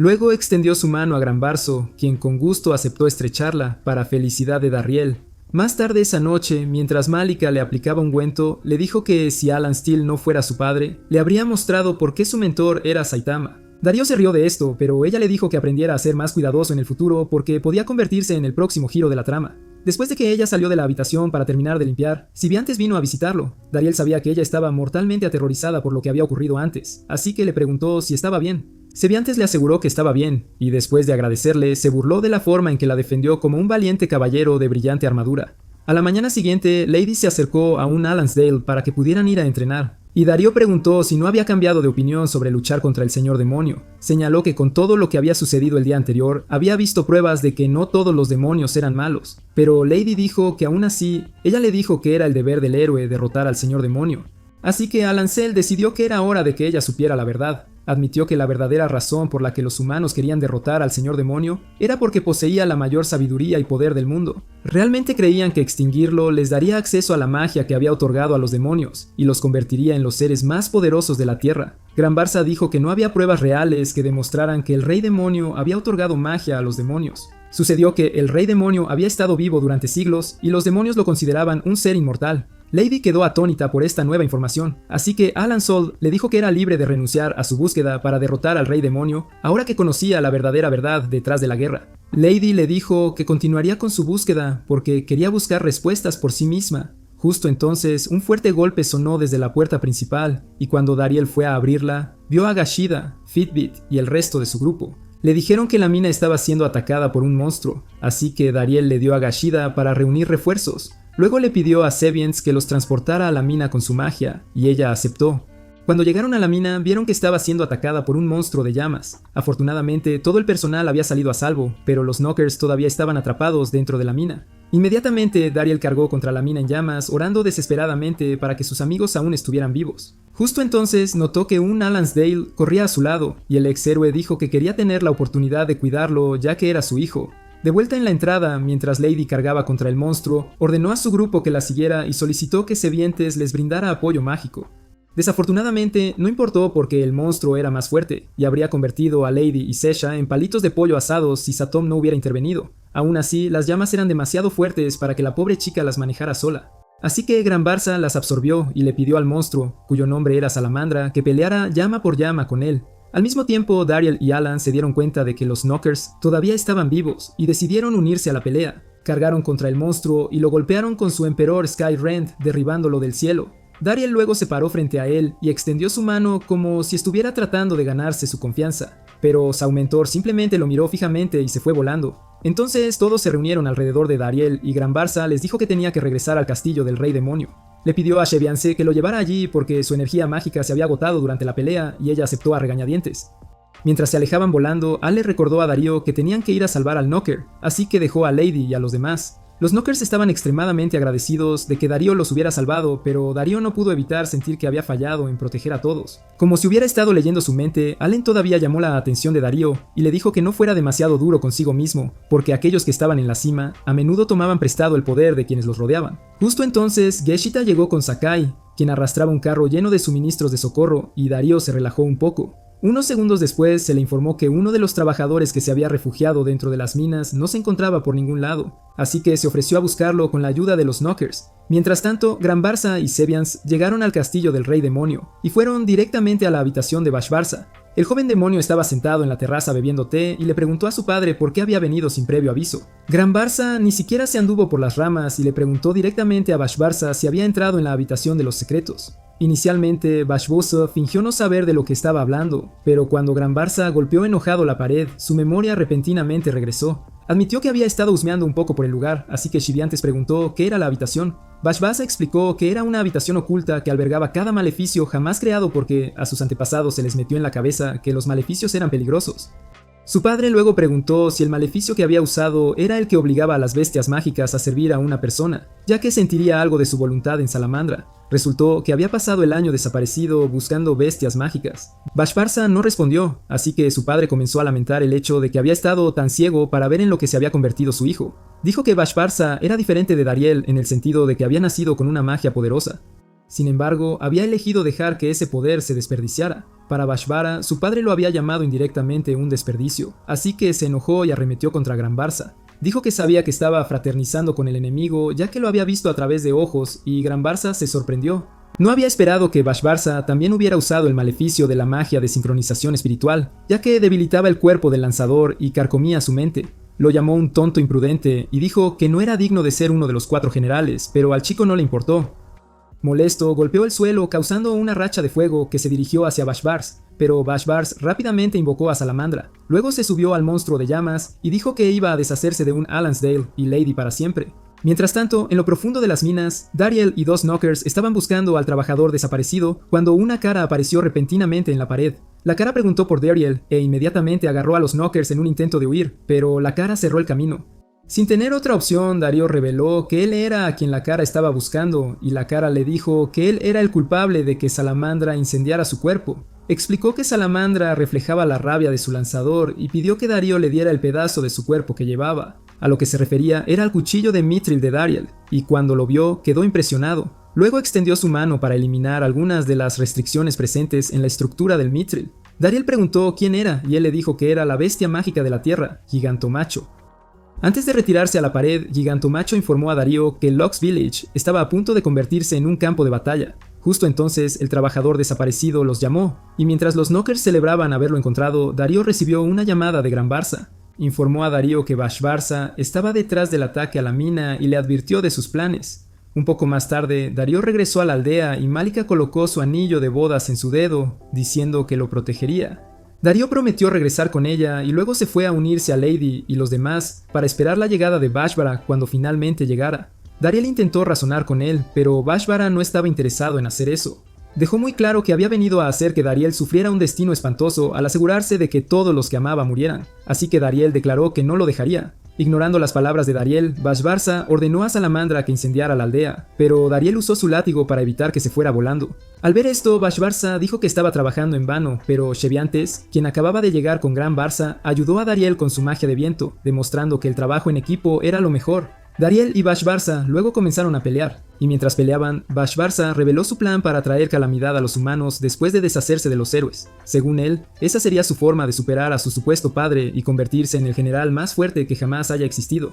Luego extendió su mano a Gran Barça, quien con gusto aceptó estrecharla, para felicidad de Dariel. Más tarde esa noche, mientras Malika le aplicaba ungüento, le dijo que si Alan Steele no fuera su padre, le habría mostrado por qué su mentor era Saitama. Dario se rió de esto, pero ella le dijo que aprendiera a ser más cuidadoso en el futuro porque podía convertirse en el próximo giro de la trama. Después de que ella salió de la habitación para terminar de limpiar, Sibiantes vino a visitarlo. Dariel sabía que ella estaba mortalmente aterrorizada por lo que había ocurrido antes, así que le preguntó si estaba bien. Sebiantes le aseguró que estaba bien, y después de agradecerle, se burló de la forma en que la defendió como un valiente caballero de brillante armadura. A la mañana siguiente, Lady se acercó a un Alansdale para que pudieran ir a entrenar, y Dario preguntó si no había cambiado de opinión sobre luchar contra el señor demonio. Señaló que con todo lo que había sucedido el día anterior, había visto pruebas de que no todos los demonios eran malos, pero Lady dijo que aún así, ella le dijo que era el deber del héroe derrotar al señor demonio. Así que Alansel decidió que era hora de que ella supiera la verdad. Admitió que la verdadera razón por la que los humanos querían derrotar al señor demonio era porque poseía la mayor sabiduría y poder del mundo. Realmente creían que extinguirlo les daría acceso a la magia que había otorgado a los demonios, y los convertiría en los seres más poderosos de la Tierra. Gran Barça dijo que no había pruebas reales que demostraran que el rey demonio había otorgado magia a los demonios. Sucedió que el rey demonio había estado vivo durante siglos y los demonios lo consideraban un ser inmortal. Lady quedó atónita por esta nueva información, así que Alan Soul le dijo que era libre de renunciar a su búsqueda para derrotar al rey demonio, ahora que conocía la verdadera verdad detrás de la guerra. Lady le dijo que continuaría con su búsqueda porque quería buscar respuestas por sí misma. Justo entonces, un fuerte golpe sonó desde la puerta principal, y cuando Dariel fue a abrirla, vio a Gashida, Fitbit y el resto de su grupo. Le dijeron que la mina estaba siendo atacada por un monstruo, así que Dariel le dio a Gashida para reunir refuerzos. Luego le pidió a Sebiens que los transportara a la mina con su magia, y ella aceptó. Cuando llegaron a la mina, vieron que estaba siendo atacada por un monstruo de llamas. Afortunadamente, todo el personal había salido a salvo, pero los Knockers todavía estaban atrapados dentro de la mina. Inmediatamente, Dariel cargó contra la mina en llamas, orando desesperadamente para que sus amigos aún estuvieran vivos. Justo entonces notó que un Alansdale corría a su lado, y el ex héroe dijo que quería tener la oportunidad de cuidarlo ya que era su hijo. De vuelta en la entrada, mientras Lady cargaba contra el monstruo, ordenó a su grupo que la siguiera y solicitó que Sebientes les brindara apoyo mágico. Desafortunadamente, no importó porque el monstruo era más fuerte, y habría convertido a Lady y Sesha en palitos de pollo asados si Satom no hubiera intervenido. Aún así, las llamas eran demasiado fuertes para que la pobre chica las manejara sola. Así que Gran Barça las absorbió y le pidió al monstruo, cuyo nombre era Salamandra, que peleara llama por llama con él. Al mismo tiempo, Dariel y Alan se dieron cuenta de que los Knockers todavía estaban vivos y decidieron unirse a la pelea. Cargaron contra el monstruo y lo golpearon con su Emperor Skyrend, derribándolo del cielo. Dariel luego se paró frente a él y extendió su mano como si estuviera tratando de ganarse su confianza, pero Saumentor simplemente lo miró fijamente y se fue volando. Entonces todos se reunieron alrededor de Dariel y Gran Barça les dijo que tenía que regresar al castillo del Rey Demonio. Le pidió a Sheviance que lo llevara allí porque su energía mágica se había agotado durante la pelea y ella aceptó a regañadientes. Mientras se alejaban volando, Al le recordó a Darío que tenían que ir a salvar al Knocker, así que dejó a Lady y a los demás. Los Knockers estaban extremadamente agradecidos de que Darío los hubiera salvado, pero Darío no pudo evitar sentir que había fallado en proteger a todos. Como si hubiera estado leyendo su mente, Allen todavía llamó la atención de Darío y le dijo que no fuera demasiado duro consigo mismo, porque aquellos que estaban en la cima a menudo tomaban prestado el poder de quienes los rodeaban. Justo entonces, Geshita llegó con Sakai, quien arrastraba un carro lleno de suministros de socorro, y Darío se relajó un poco. Unos segundos después se le informó que uno de los trabajadores que se había refugiado dentro de las minas no se encontraba por ningún lado, así que se ofreció a buscarlo con la ayuda de los Knockers. Mientras tanto, Gran Barça y Sebians llegaron al castillo del Rey Demonio y fueron directamente a la habitación de Bash Barça. El joven demonio estaba sentado en la terraza bebiendo té y le preguntó a su padre por qué había venido sin previo aviso. Gran Barça ni siquiera se anduvo por las ramas y le preguntó directamente a Bash Barça si había entrado en la habitación de los secretos. Inicialmente, Bash Barça fingió no saber de lo que estaba hablando, pero cuando Gran Barça golpeó enojado la pared, su memoria repentinamente regresó. Admitió que había estado husmeando un poco por el lugar, así que Shiviantes preguntó qué era la habitación. Bash Barça explicó que era una habitación oculta que albergaba cada maleficio jamás creado porque a sus antepasados se les metió en la cabeza que los maleficios eran peligrosos. Su padre luego preguntó si el maleficio que había usado era el que obligaba a las bestias mágicas a servir a una persona, ya que sentiría algo de su voluntad en Salamandra. Resultó que había pasado el año desaparecido buscando bestias mágicas. Bash Barça no respondió, así que su padre comenzó a lamentar el hecho de que había estado tan ciego para ver en lo que se había convertido su hijo. Dijo que Bash Barça era diferente de Dariel en el sentido de que había nacido con una magia poderosa. Sin embargo, había elegido dejar que ese poder se desperdiciara. Para Bashvara, su padre lo había llamado indirectamente un desperdicio, así que se enojó y arremetió contra Gran Barça. Dijo que sabía que estaba fraternizando con el enemigo ya que lo había visto a través de ojos y Gran Barça se sorprendió. No había esperado que Bash Barça también hubiera usado el maleficio de la magia de sincronización espiritual, ya que debilitaba el cuerpo del lanzador y carcomía su mente. Lo llamó un tonto imprudente y dijo que no era digno de ser uno de los 4 generales, pero al chico no le importó. Molesto, golpeó el suelo causando una racha de fuego que se dirigió hacia Bash Barça, pero Bash Barça rápidamente invocó a Salamandra. Luego se subió al monstruo de llamas y dijo que iba a deshacerse de un Alansdale y Lady para siempre. Mientras tanto, en lo profundo de las minas, Dariel y 2 Knockers estaban buscando al trabajador desaparecido cuando una cara apareció repentinamente en la pared. La cara preguntó por Dariel e inmediatamente agarró a los Knockers en un intento de huir, pero la cara cerró el camino. Sin tener otra opción, Darío reveló que él era a quien la cara estaba buscando, y la cara le dijo que él era el culpable de que Salamandra incendiara su cuerpo. Explicó que Salamandra reflejaba la rabia de su lanzador y pidió que Darío le diera el pedazo de su cuerpo que llevaba. A lo que se refería era el cuchillo de Mithril de Dariel, y cuando lo vio quedó impresionado. Luego extendió su mano para eliminar algunas de las restricciones presentes en la estructura del Mithril. Dariel preguntó quién era y él le dijo que era la bestia mágica de la tierra, Gigantomacho. Antes de retirarse a la pared, Gigantomacho informó a Darío que Lux Village estaba a punto de convertirse en un campo de batalla. Justo entonces, el trabajador desaparecido los llamó, y mientras los Knockers celebraban haberlo encontrado, Darío recibió una llamada de Gran Barça. Informó a Darío que Bash Barça estaba detrás del ataque a la mina y le advirtió de sus planes. Un poco más tarde, Darío regresó a la aldea y Malika colocó su anillo de bodas en su dedo, diciendo que lo protegería. Darío prometió regresar con ella y luego se fue a unirse a Lady y los demás para esperar la llegada de Bashvara cuando finalmente llegara. Dariel intentó razonar con él, pero Vashvara no estaba interesado en hacer eso. Dejó muy claro que había venido a hacer que Dariel sufriera un destino espantoso al asegurarse de que todos los que amaba murieran, así que Dariel declaró que no lo dejaría. Ignorando las palabras de Dariel, Vashvarsa ordenó a Salamandra que incendiara la aldea, pero Dariel usó su látigo para evitar que se fuera volando. Al ver esto, Vashvarsa dijo que estaba trabajando en vano, pero Sheviantes, quien acababa de llegar con Gran Barça, ayudó a Dariel con su magia de viento, demostrando que el trabajo en equipo era lo mejor. Dariel y Vashvarsa luego comenzaron a pelear, y mientras peleaban, Vashvarsa reveló su plan para traer calamidad a los humanos después de deshacerse de los héroes. Según él, esa sería su forma de superar a su supuesto padre y convertirse en el general más fuerte que jamás haya existido.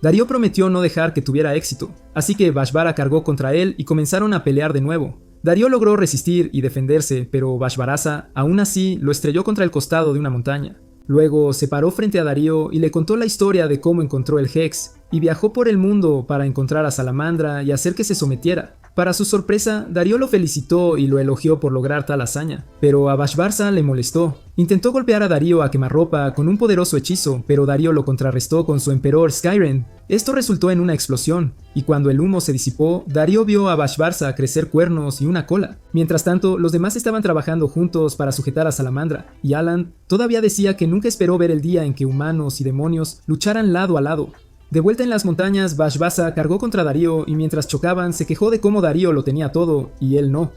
Darío prometió no dejar que tuviera éxito, así que Vashvara cargó contra él y comenzaron a pelear de nuevo. Darío logró resistir y defenderse, pero Vashvarasa aún así lo estrelló contra el costado de una montaña. Luego se paró frente a Darío y le contó la historia de cómo encontró el Hex, y viajó por el mundo para encontrar a Salamandra y hacer que se sometiera. Para su sorpresa, Darío lo felicitó y lo elogió por lograr tal hazaña, pero a Vashvarsa le molestó. Intentó golpear a Darío a quemarropa con un poderoso hechizo, pero Darío lo contrarrestó con su emperador Skyren. Esto resultó en una explosión, y cuando el humo se disipó, Darío vio a Vashvarsa crecer cuernos y una cola. Mientras tanto, los demás estaban trabajando juntos para sujetar a Salamandra, y Alan todavía decía que nunca esperó ver el día en que humanos y demonios lucharan lado a lado. De vuelta en las montañas, Vashvarsa cargó contra Darío y mientras chocaban se quejó de cómo Darío lo tenía todo y él no.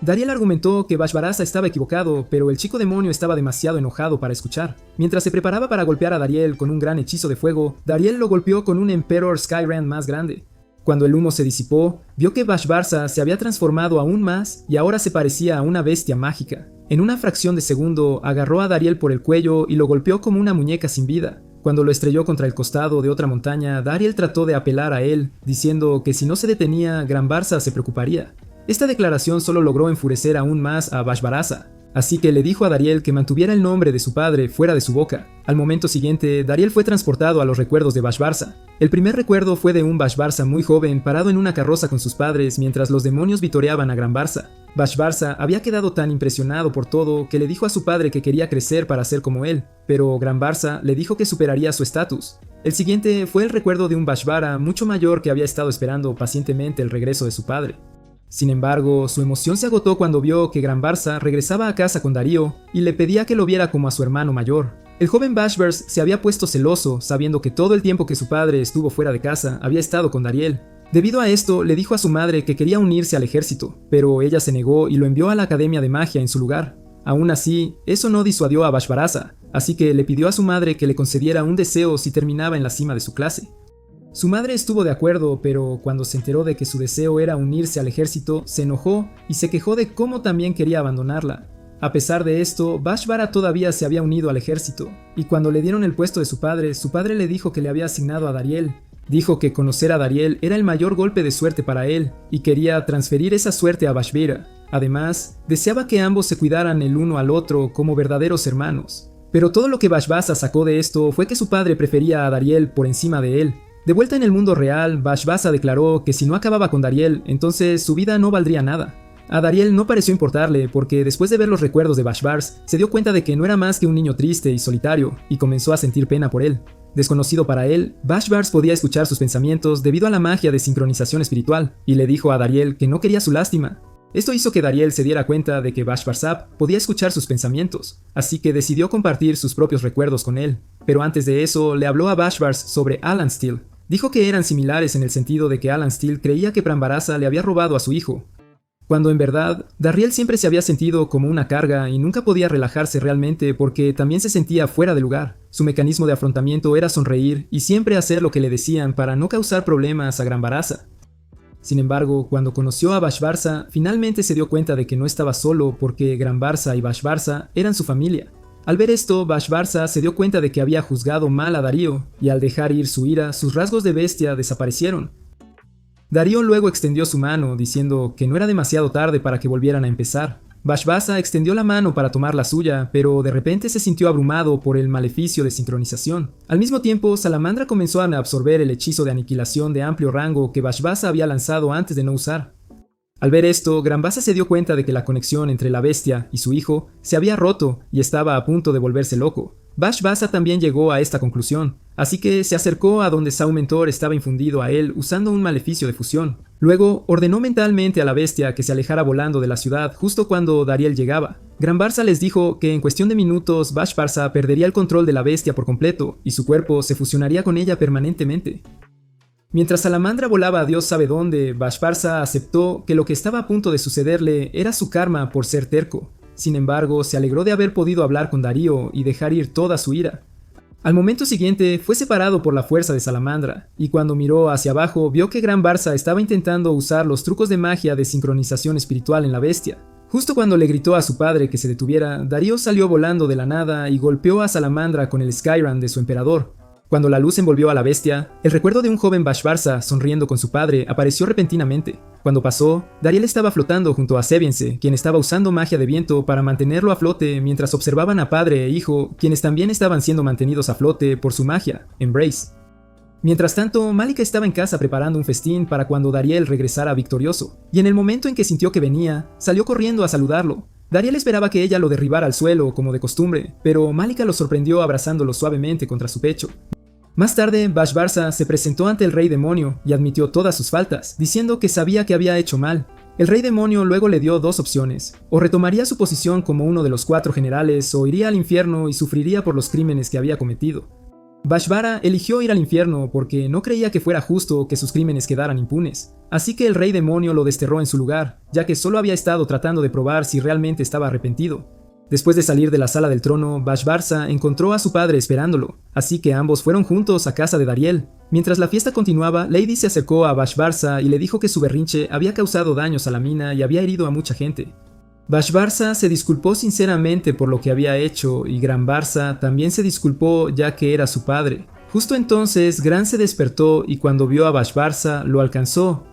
Dariel argumentó que Vashvarasa estaba equivocado, pero el chico demonio estaba demasiado enojado para escuchar. Mientras se preparaba para golpear a Dariel con un gran hechizo de fuego, Dariel lo golpeó con un Emperor Skyran más grande. Cuando el humo se disipó, vio que Vashvarsa se había transformado aún más y ahora se parecía a una bestia mágica. En una fracción de segundo, agarró a Dariel por el cuello y lo golpeó como una muñeca sin vida. Cuando lo estrelló contra el costado de otra montaña, Dariel trató de apelar a él, diciendo que si no se detenía, Gran Barça se preocuparía. Esta declaración solo logró enfurecer aún más a Vashvarasa, así que le dijo a Dariel que mantuviera el nombre de su padre fuera de su boca. Al momento siguiente, Dariel fue transportado a los recuerdos de Vashvarsa. El primer recuerdo fue de un Vashvarsa muy joven parado en una carroza con sus padres mientras los demonios vitoreaban a Gran Barça. Vashvarsa había quedado tan impresionado por todo que le dijo a su padre que quería crecer para ser como él, pero Gran Barça le dijo que superaría su estatus. El siguiente fue el recuerdo de un Vashvara mucho mayor que había estado esperando pacientemente el regreso de su padre. Sin embargo, su emoción se agotó cuando vio que Gran Barça regresaba a casa con Darío y le pedía que lo viera como a su hermano mayor. El joven Vashvars se había puesto celoso, sabiendo que todo el tiempo que su padre estuvo fuera de casa había estado con Dariel. Debido a esto, le dijo a su madre que quería unirse al ejército, pero ella se negó y lo envió a la Academia de Magia en su lugar. Aún así, eso no disuadió a Vashvarasa, así que le pidió a su madre que le concediera un deseo si terminaba en la cima de su clase. Su madre estuvo de acuerdo, pero cuando se enteró de que su deseo era unirse al ejército, se enojó y se quejó de cómo también quería abandonarla. A pesar de esto, Vashvara todavía se había unido al ejército, y cuando le dieron el puesto de su padre le dijo que le había asignado a Dariel. Dijo que conocer a Dariel era el mayor golpe de suerte para él, y quería transferir esa suerte a Vashvira. Además, deseaba que ambos se cuidaran el uno al otro como verdaderos hermanos. Pero todo lo que Vashvasa sacó de esto fue que su padre prefería a Dariel por encima de él. De vuelta en el mundo real, Vashvasa declaró que si no acababa con Dariel, entonces su vida no valdría nada. A Dariel no pareció importarle porque después de ver los recuerdos de Vashvars, se dio cuenta de que no era más que un niño triste y solitario, y comenzó a sentir pena por él. Desconocido para él, Vashvars podía escuchar sus pensamientos debido a la magia de sincronización espiritual, y le dijo a Dariel que no quería su lástima. Esto hizo que Dariel se diera cuenta de que Vashvarsap podía escuchar sus pensamientos, así que decidió compartir sus propios recuerdos con él. Pero antes de eso, le habló a Vashvars sobre Alan Steel. Dijo que eran similares en el sentido de que Alan Steel creía que Prambarasa le había robado a su hijo, cuando en verdad, Dariel siempre se había sentido como una carga y nunca podía relajarse realmente porque también se sentía fuera de lugar. Su mecanismo de afrontamiento era sonreír y siempre hacer lo que le decían para no causar problemas a Granbarasa. Sin embargo, cuando conoció a Vashvarsa, finalmente se dio cuenta de que no estaba solo porque Granbarsa y Vashvarsa eran su familia. Al ver esto, Vashvarsa se dio cuenta de que había juzgado mal a Darío, y al dejar ir su ira, sus rasgos de bestia desaparecieron. Darío luego extendió su mano, diciendo que no era demasiado tarde para que volvieran a empezar. Vashvarsa extendió la mano para tomar la suya, pero de repente se sintió abrumado por el maleficio de sincronización. Al mismo tiempo, Salamandra comenzó a absorber el hechizo de aniquilación de amplio rango que Vashvarsa había lanzado antes de no usar. Al ver esto, Granbarsa se dio cuenta de que la conexión entre la bestia y su hijo se había roto y estaba a punto de volverse loco. Bash-Basa también llegó a esta conclusión, así que se acercó a donde Saumentor estaba infundido a él usando un maleficio de fusión. Luego ordenó mentalmente a la bestia que se alejara volando de la ciudad justo cuando Dariel llegaba. Gran Barça les dijo que en cuestión de minutos Bash-Barsa perdería el control de la bestia por completo y su cuerpo se fusionaría con ella permanentemente. Mientras Salamandra volaba a Dios sabe dónde, Bash-Barsa aceptó que lo que estaba a punto de sucederle era su karma por ser terco. Sin embargo, se alegró de haber podido hablar con Darío y dejar ir toda su ira. Al momento siguiente, fue separado por la fuerza de Salamandra, y cuando miró hacia abajo vio que Gran Barça estaba intentando usar los trucos de magia de sincronización espiritual en la bestia. Justo cuando le gritó a su padre que se detuviera, Darío salió volando de la nada y golpeó a Salamandra con el Skyran de su emperador. Cuando la luz envolvió a la bestia, el recuerdo de un joven Bash-Barsa sonriendo con su padre apareció repentinamente. Cuando pasó, Dariel estaba flotando junto a Sevience, quien estaba usando magia de viento para mantenerlo a flote mientras observaban a padre e hijo, quienes también estaban siendo mantenidos a flote por su magia, Embrace. Mientras tanto, Malika estaba en casa preparando un festín para cuando Dariel regresara victorioso, y en el momento en que sintió que venía, salió corriendo a saludarlo. Dariel esperaba que ella lo derribara al suelo como de costumbre, pero Malika lo sorprendió abrazándolo suavemente contra su pecho. Más tarde, Bash-Barsa se presentó ante el Rey Demonio y admitió todas sus faltas, diciendo que sabía que había hecho mal. El Rey Demonio luego le dio dos opciones: o retomaría su posición como uno de los 4 generales, o iría al infierno y sufriría por los crímenes que había cometido. Bash-Bara eligió ir al infierno porque no creía que fuera justo que sus crímenes quedaran impunes, así que el Rey Demonio lo desterró en su lugar, ya que solo había estado tratando de probar si realmente estaba arrepentido. Después de salir de la sala del trono, Bash-Barsa encontró a su padre esperándolo, así que ambos fueron juntos a casa de Dariel. Mientras la fiesta continuaba, Lady se acercó a Bash-Barsa y le dijo que su berrinche había causado daños a la mina y había herido a mucha gente. Bash-Barsa se disculpó sinceramente por lo que había hecho y Gran Barça también se disculpó ya que era su padre. Justo entonces, Gran se despertó y cuando vio a Bash-Barsa lo alcanzó,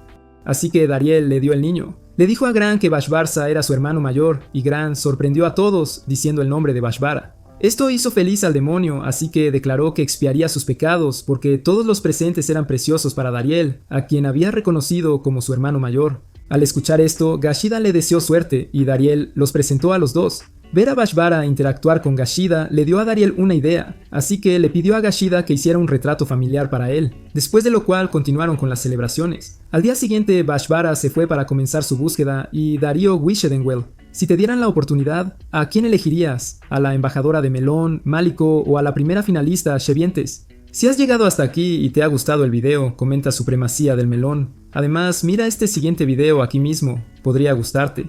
así que Dariel le dio el niño. Le dijo a Gran que Bash-Barsa era su hermano mayor, y Gran sorprendió a todos diciendo el nombre de Bash-Bara. Esto hizo feliz al demonio, así que declaró que expiaría sus pecados porque todos los presentes eran preciosos para Dariel, a quien había reconocido como su hermano mayor. Al escuchar esto, Gashida le deseó suerte y Dariel los presentó a los dos. Ver a Bash-Bara interactuar con Gashida le dio a Dariel una idea, así que le pidió a Gashida que hiciera un retrato familiar para él, después de lo cual continuaron con las celebraciones. Al día siguiente, Bash-Bara se fue para comenzar su búsqueda y Darío Wishedenwell. Si te dieran la oportunidad, ¿a quién elegirías? ¿A la embajadora de Melón, Málico o a la primera finalista, Shevientes? Si has llegado hasta aquí y te ha gustado el video, comenta Supremacía del Melón. Además, mira este siguiente video aquí mismo, podría gustarte.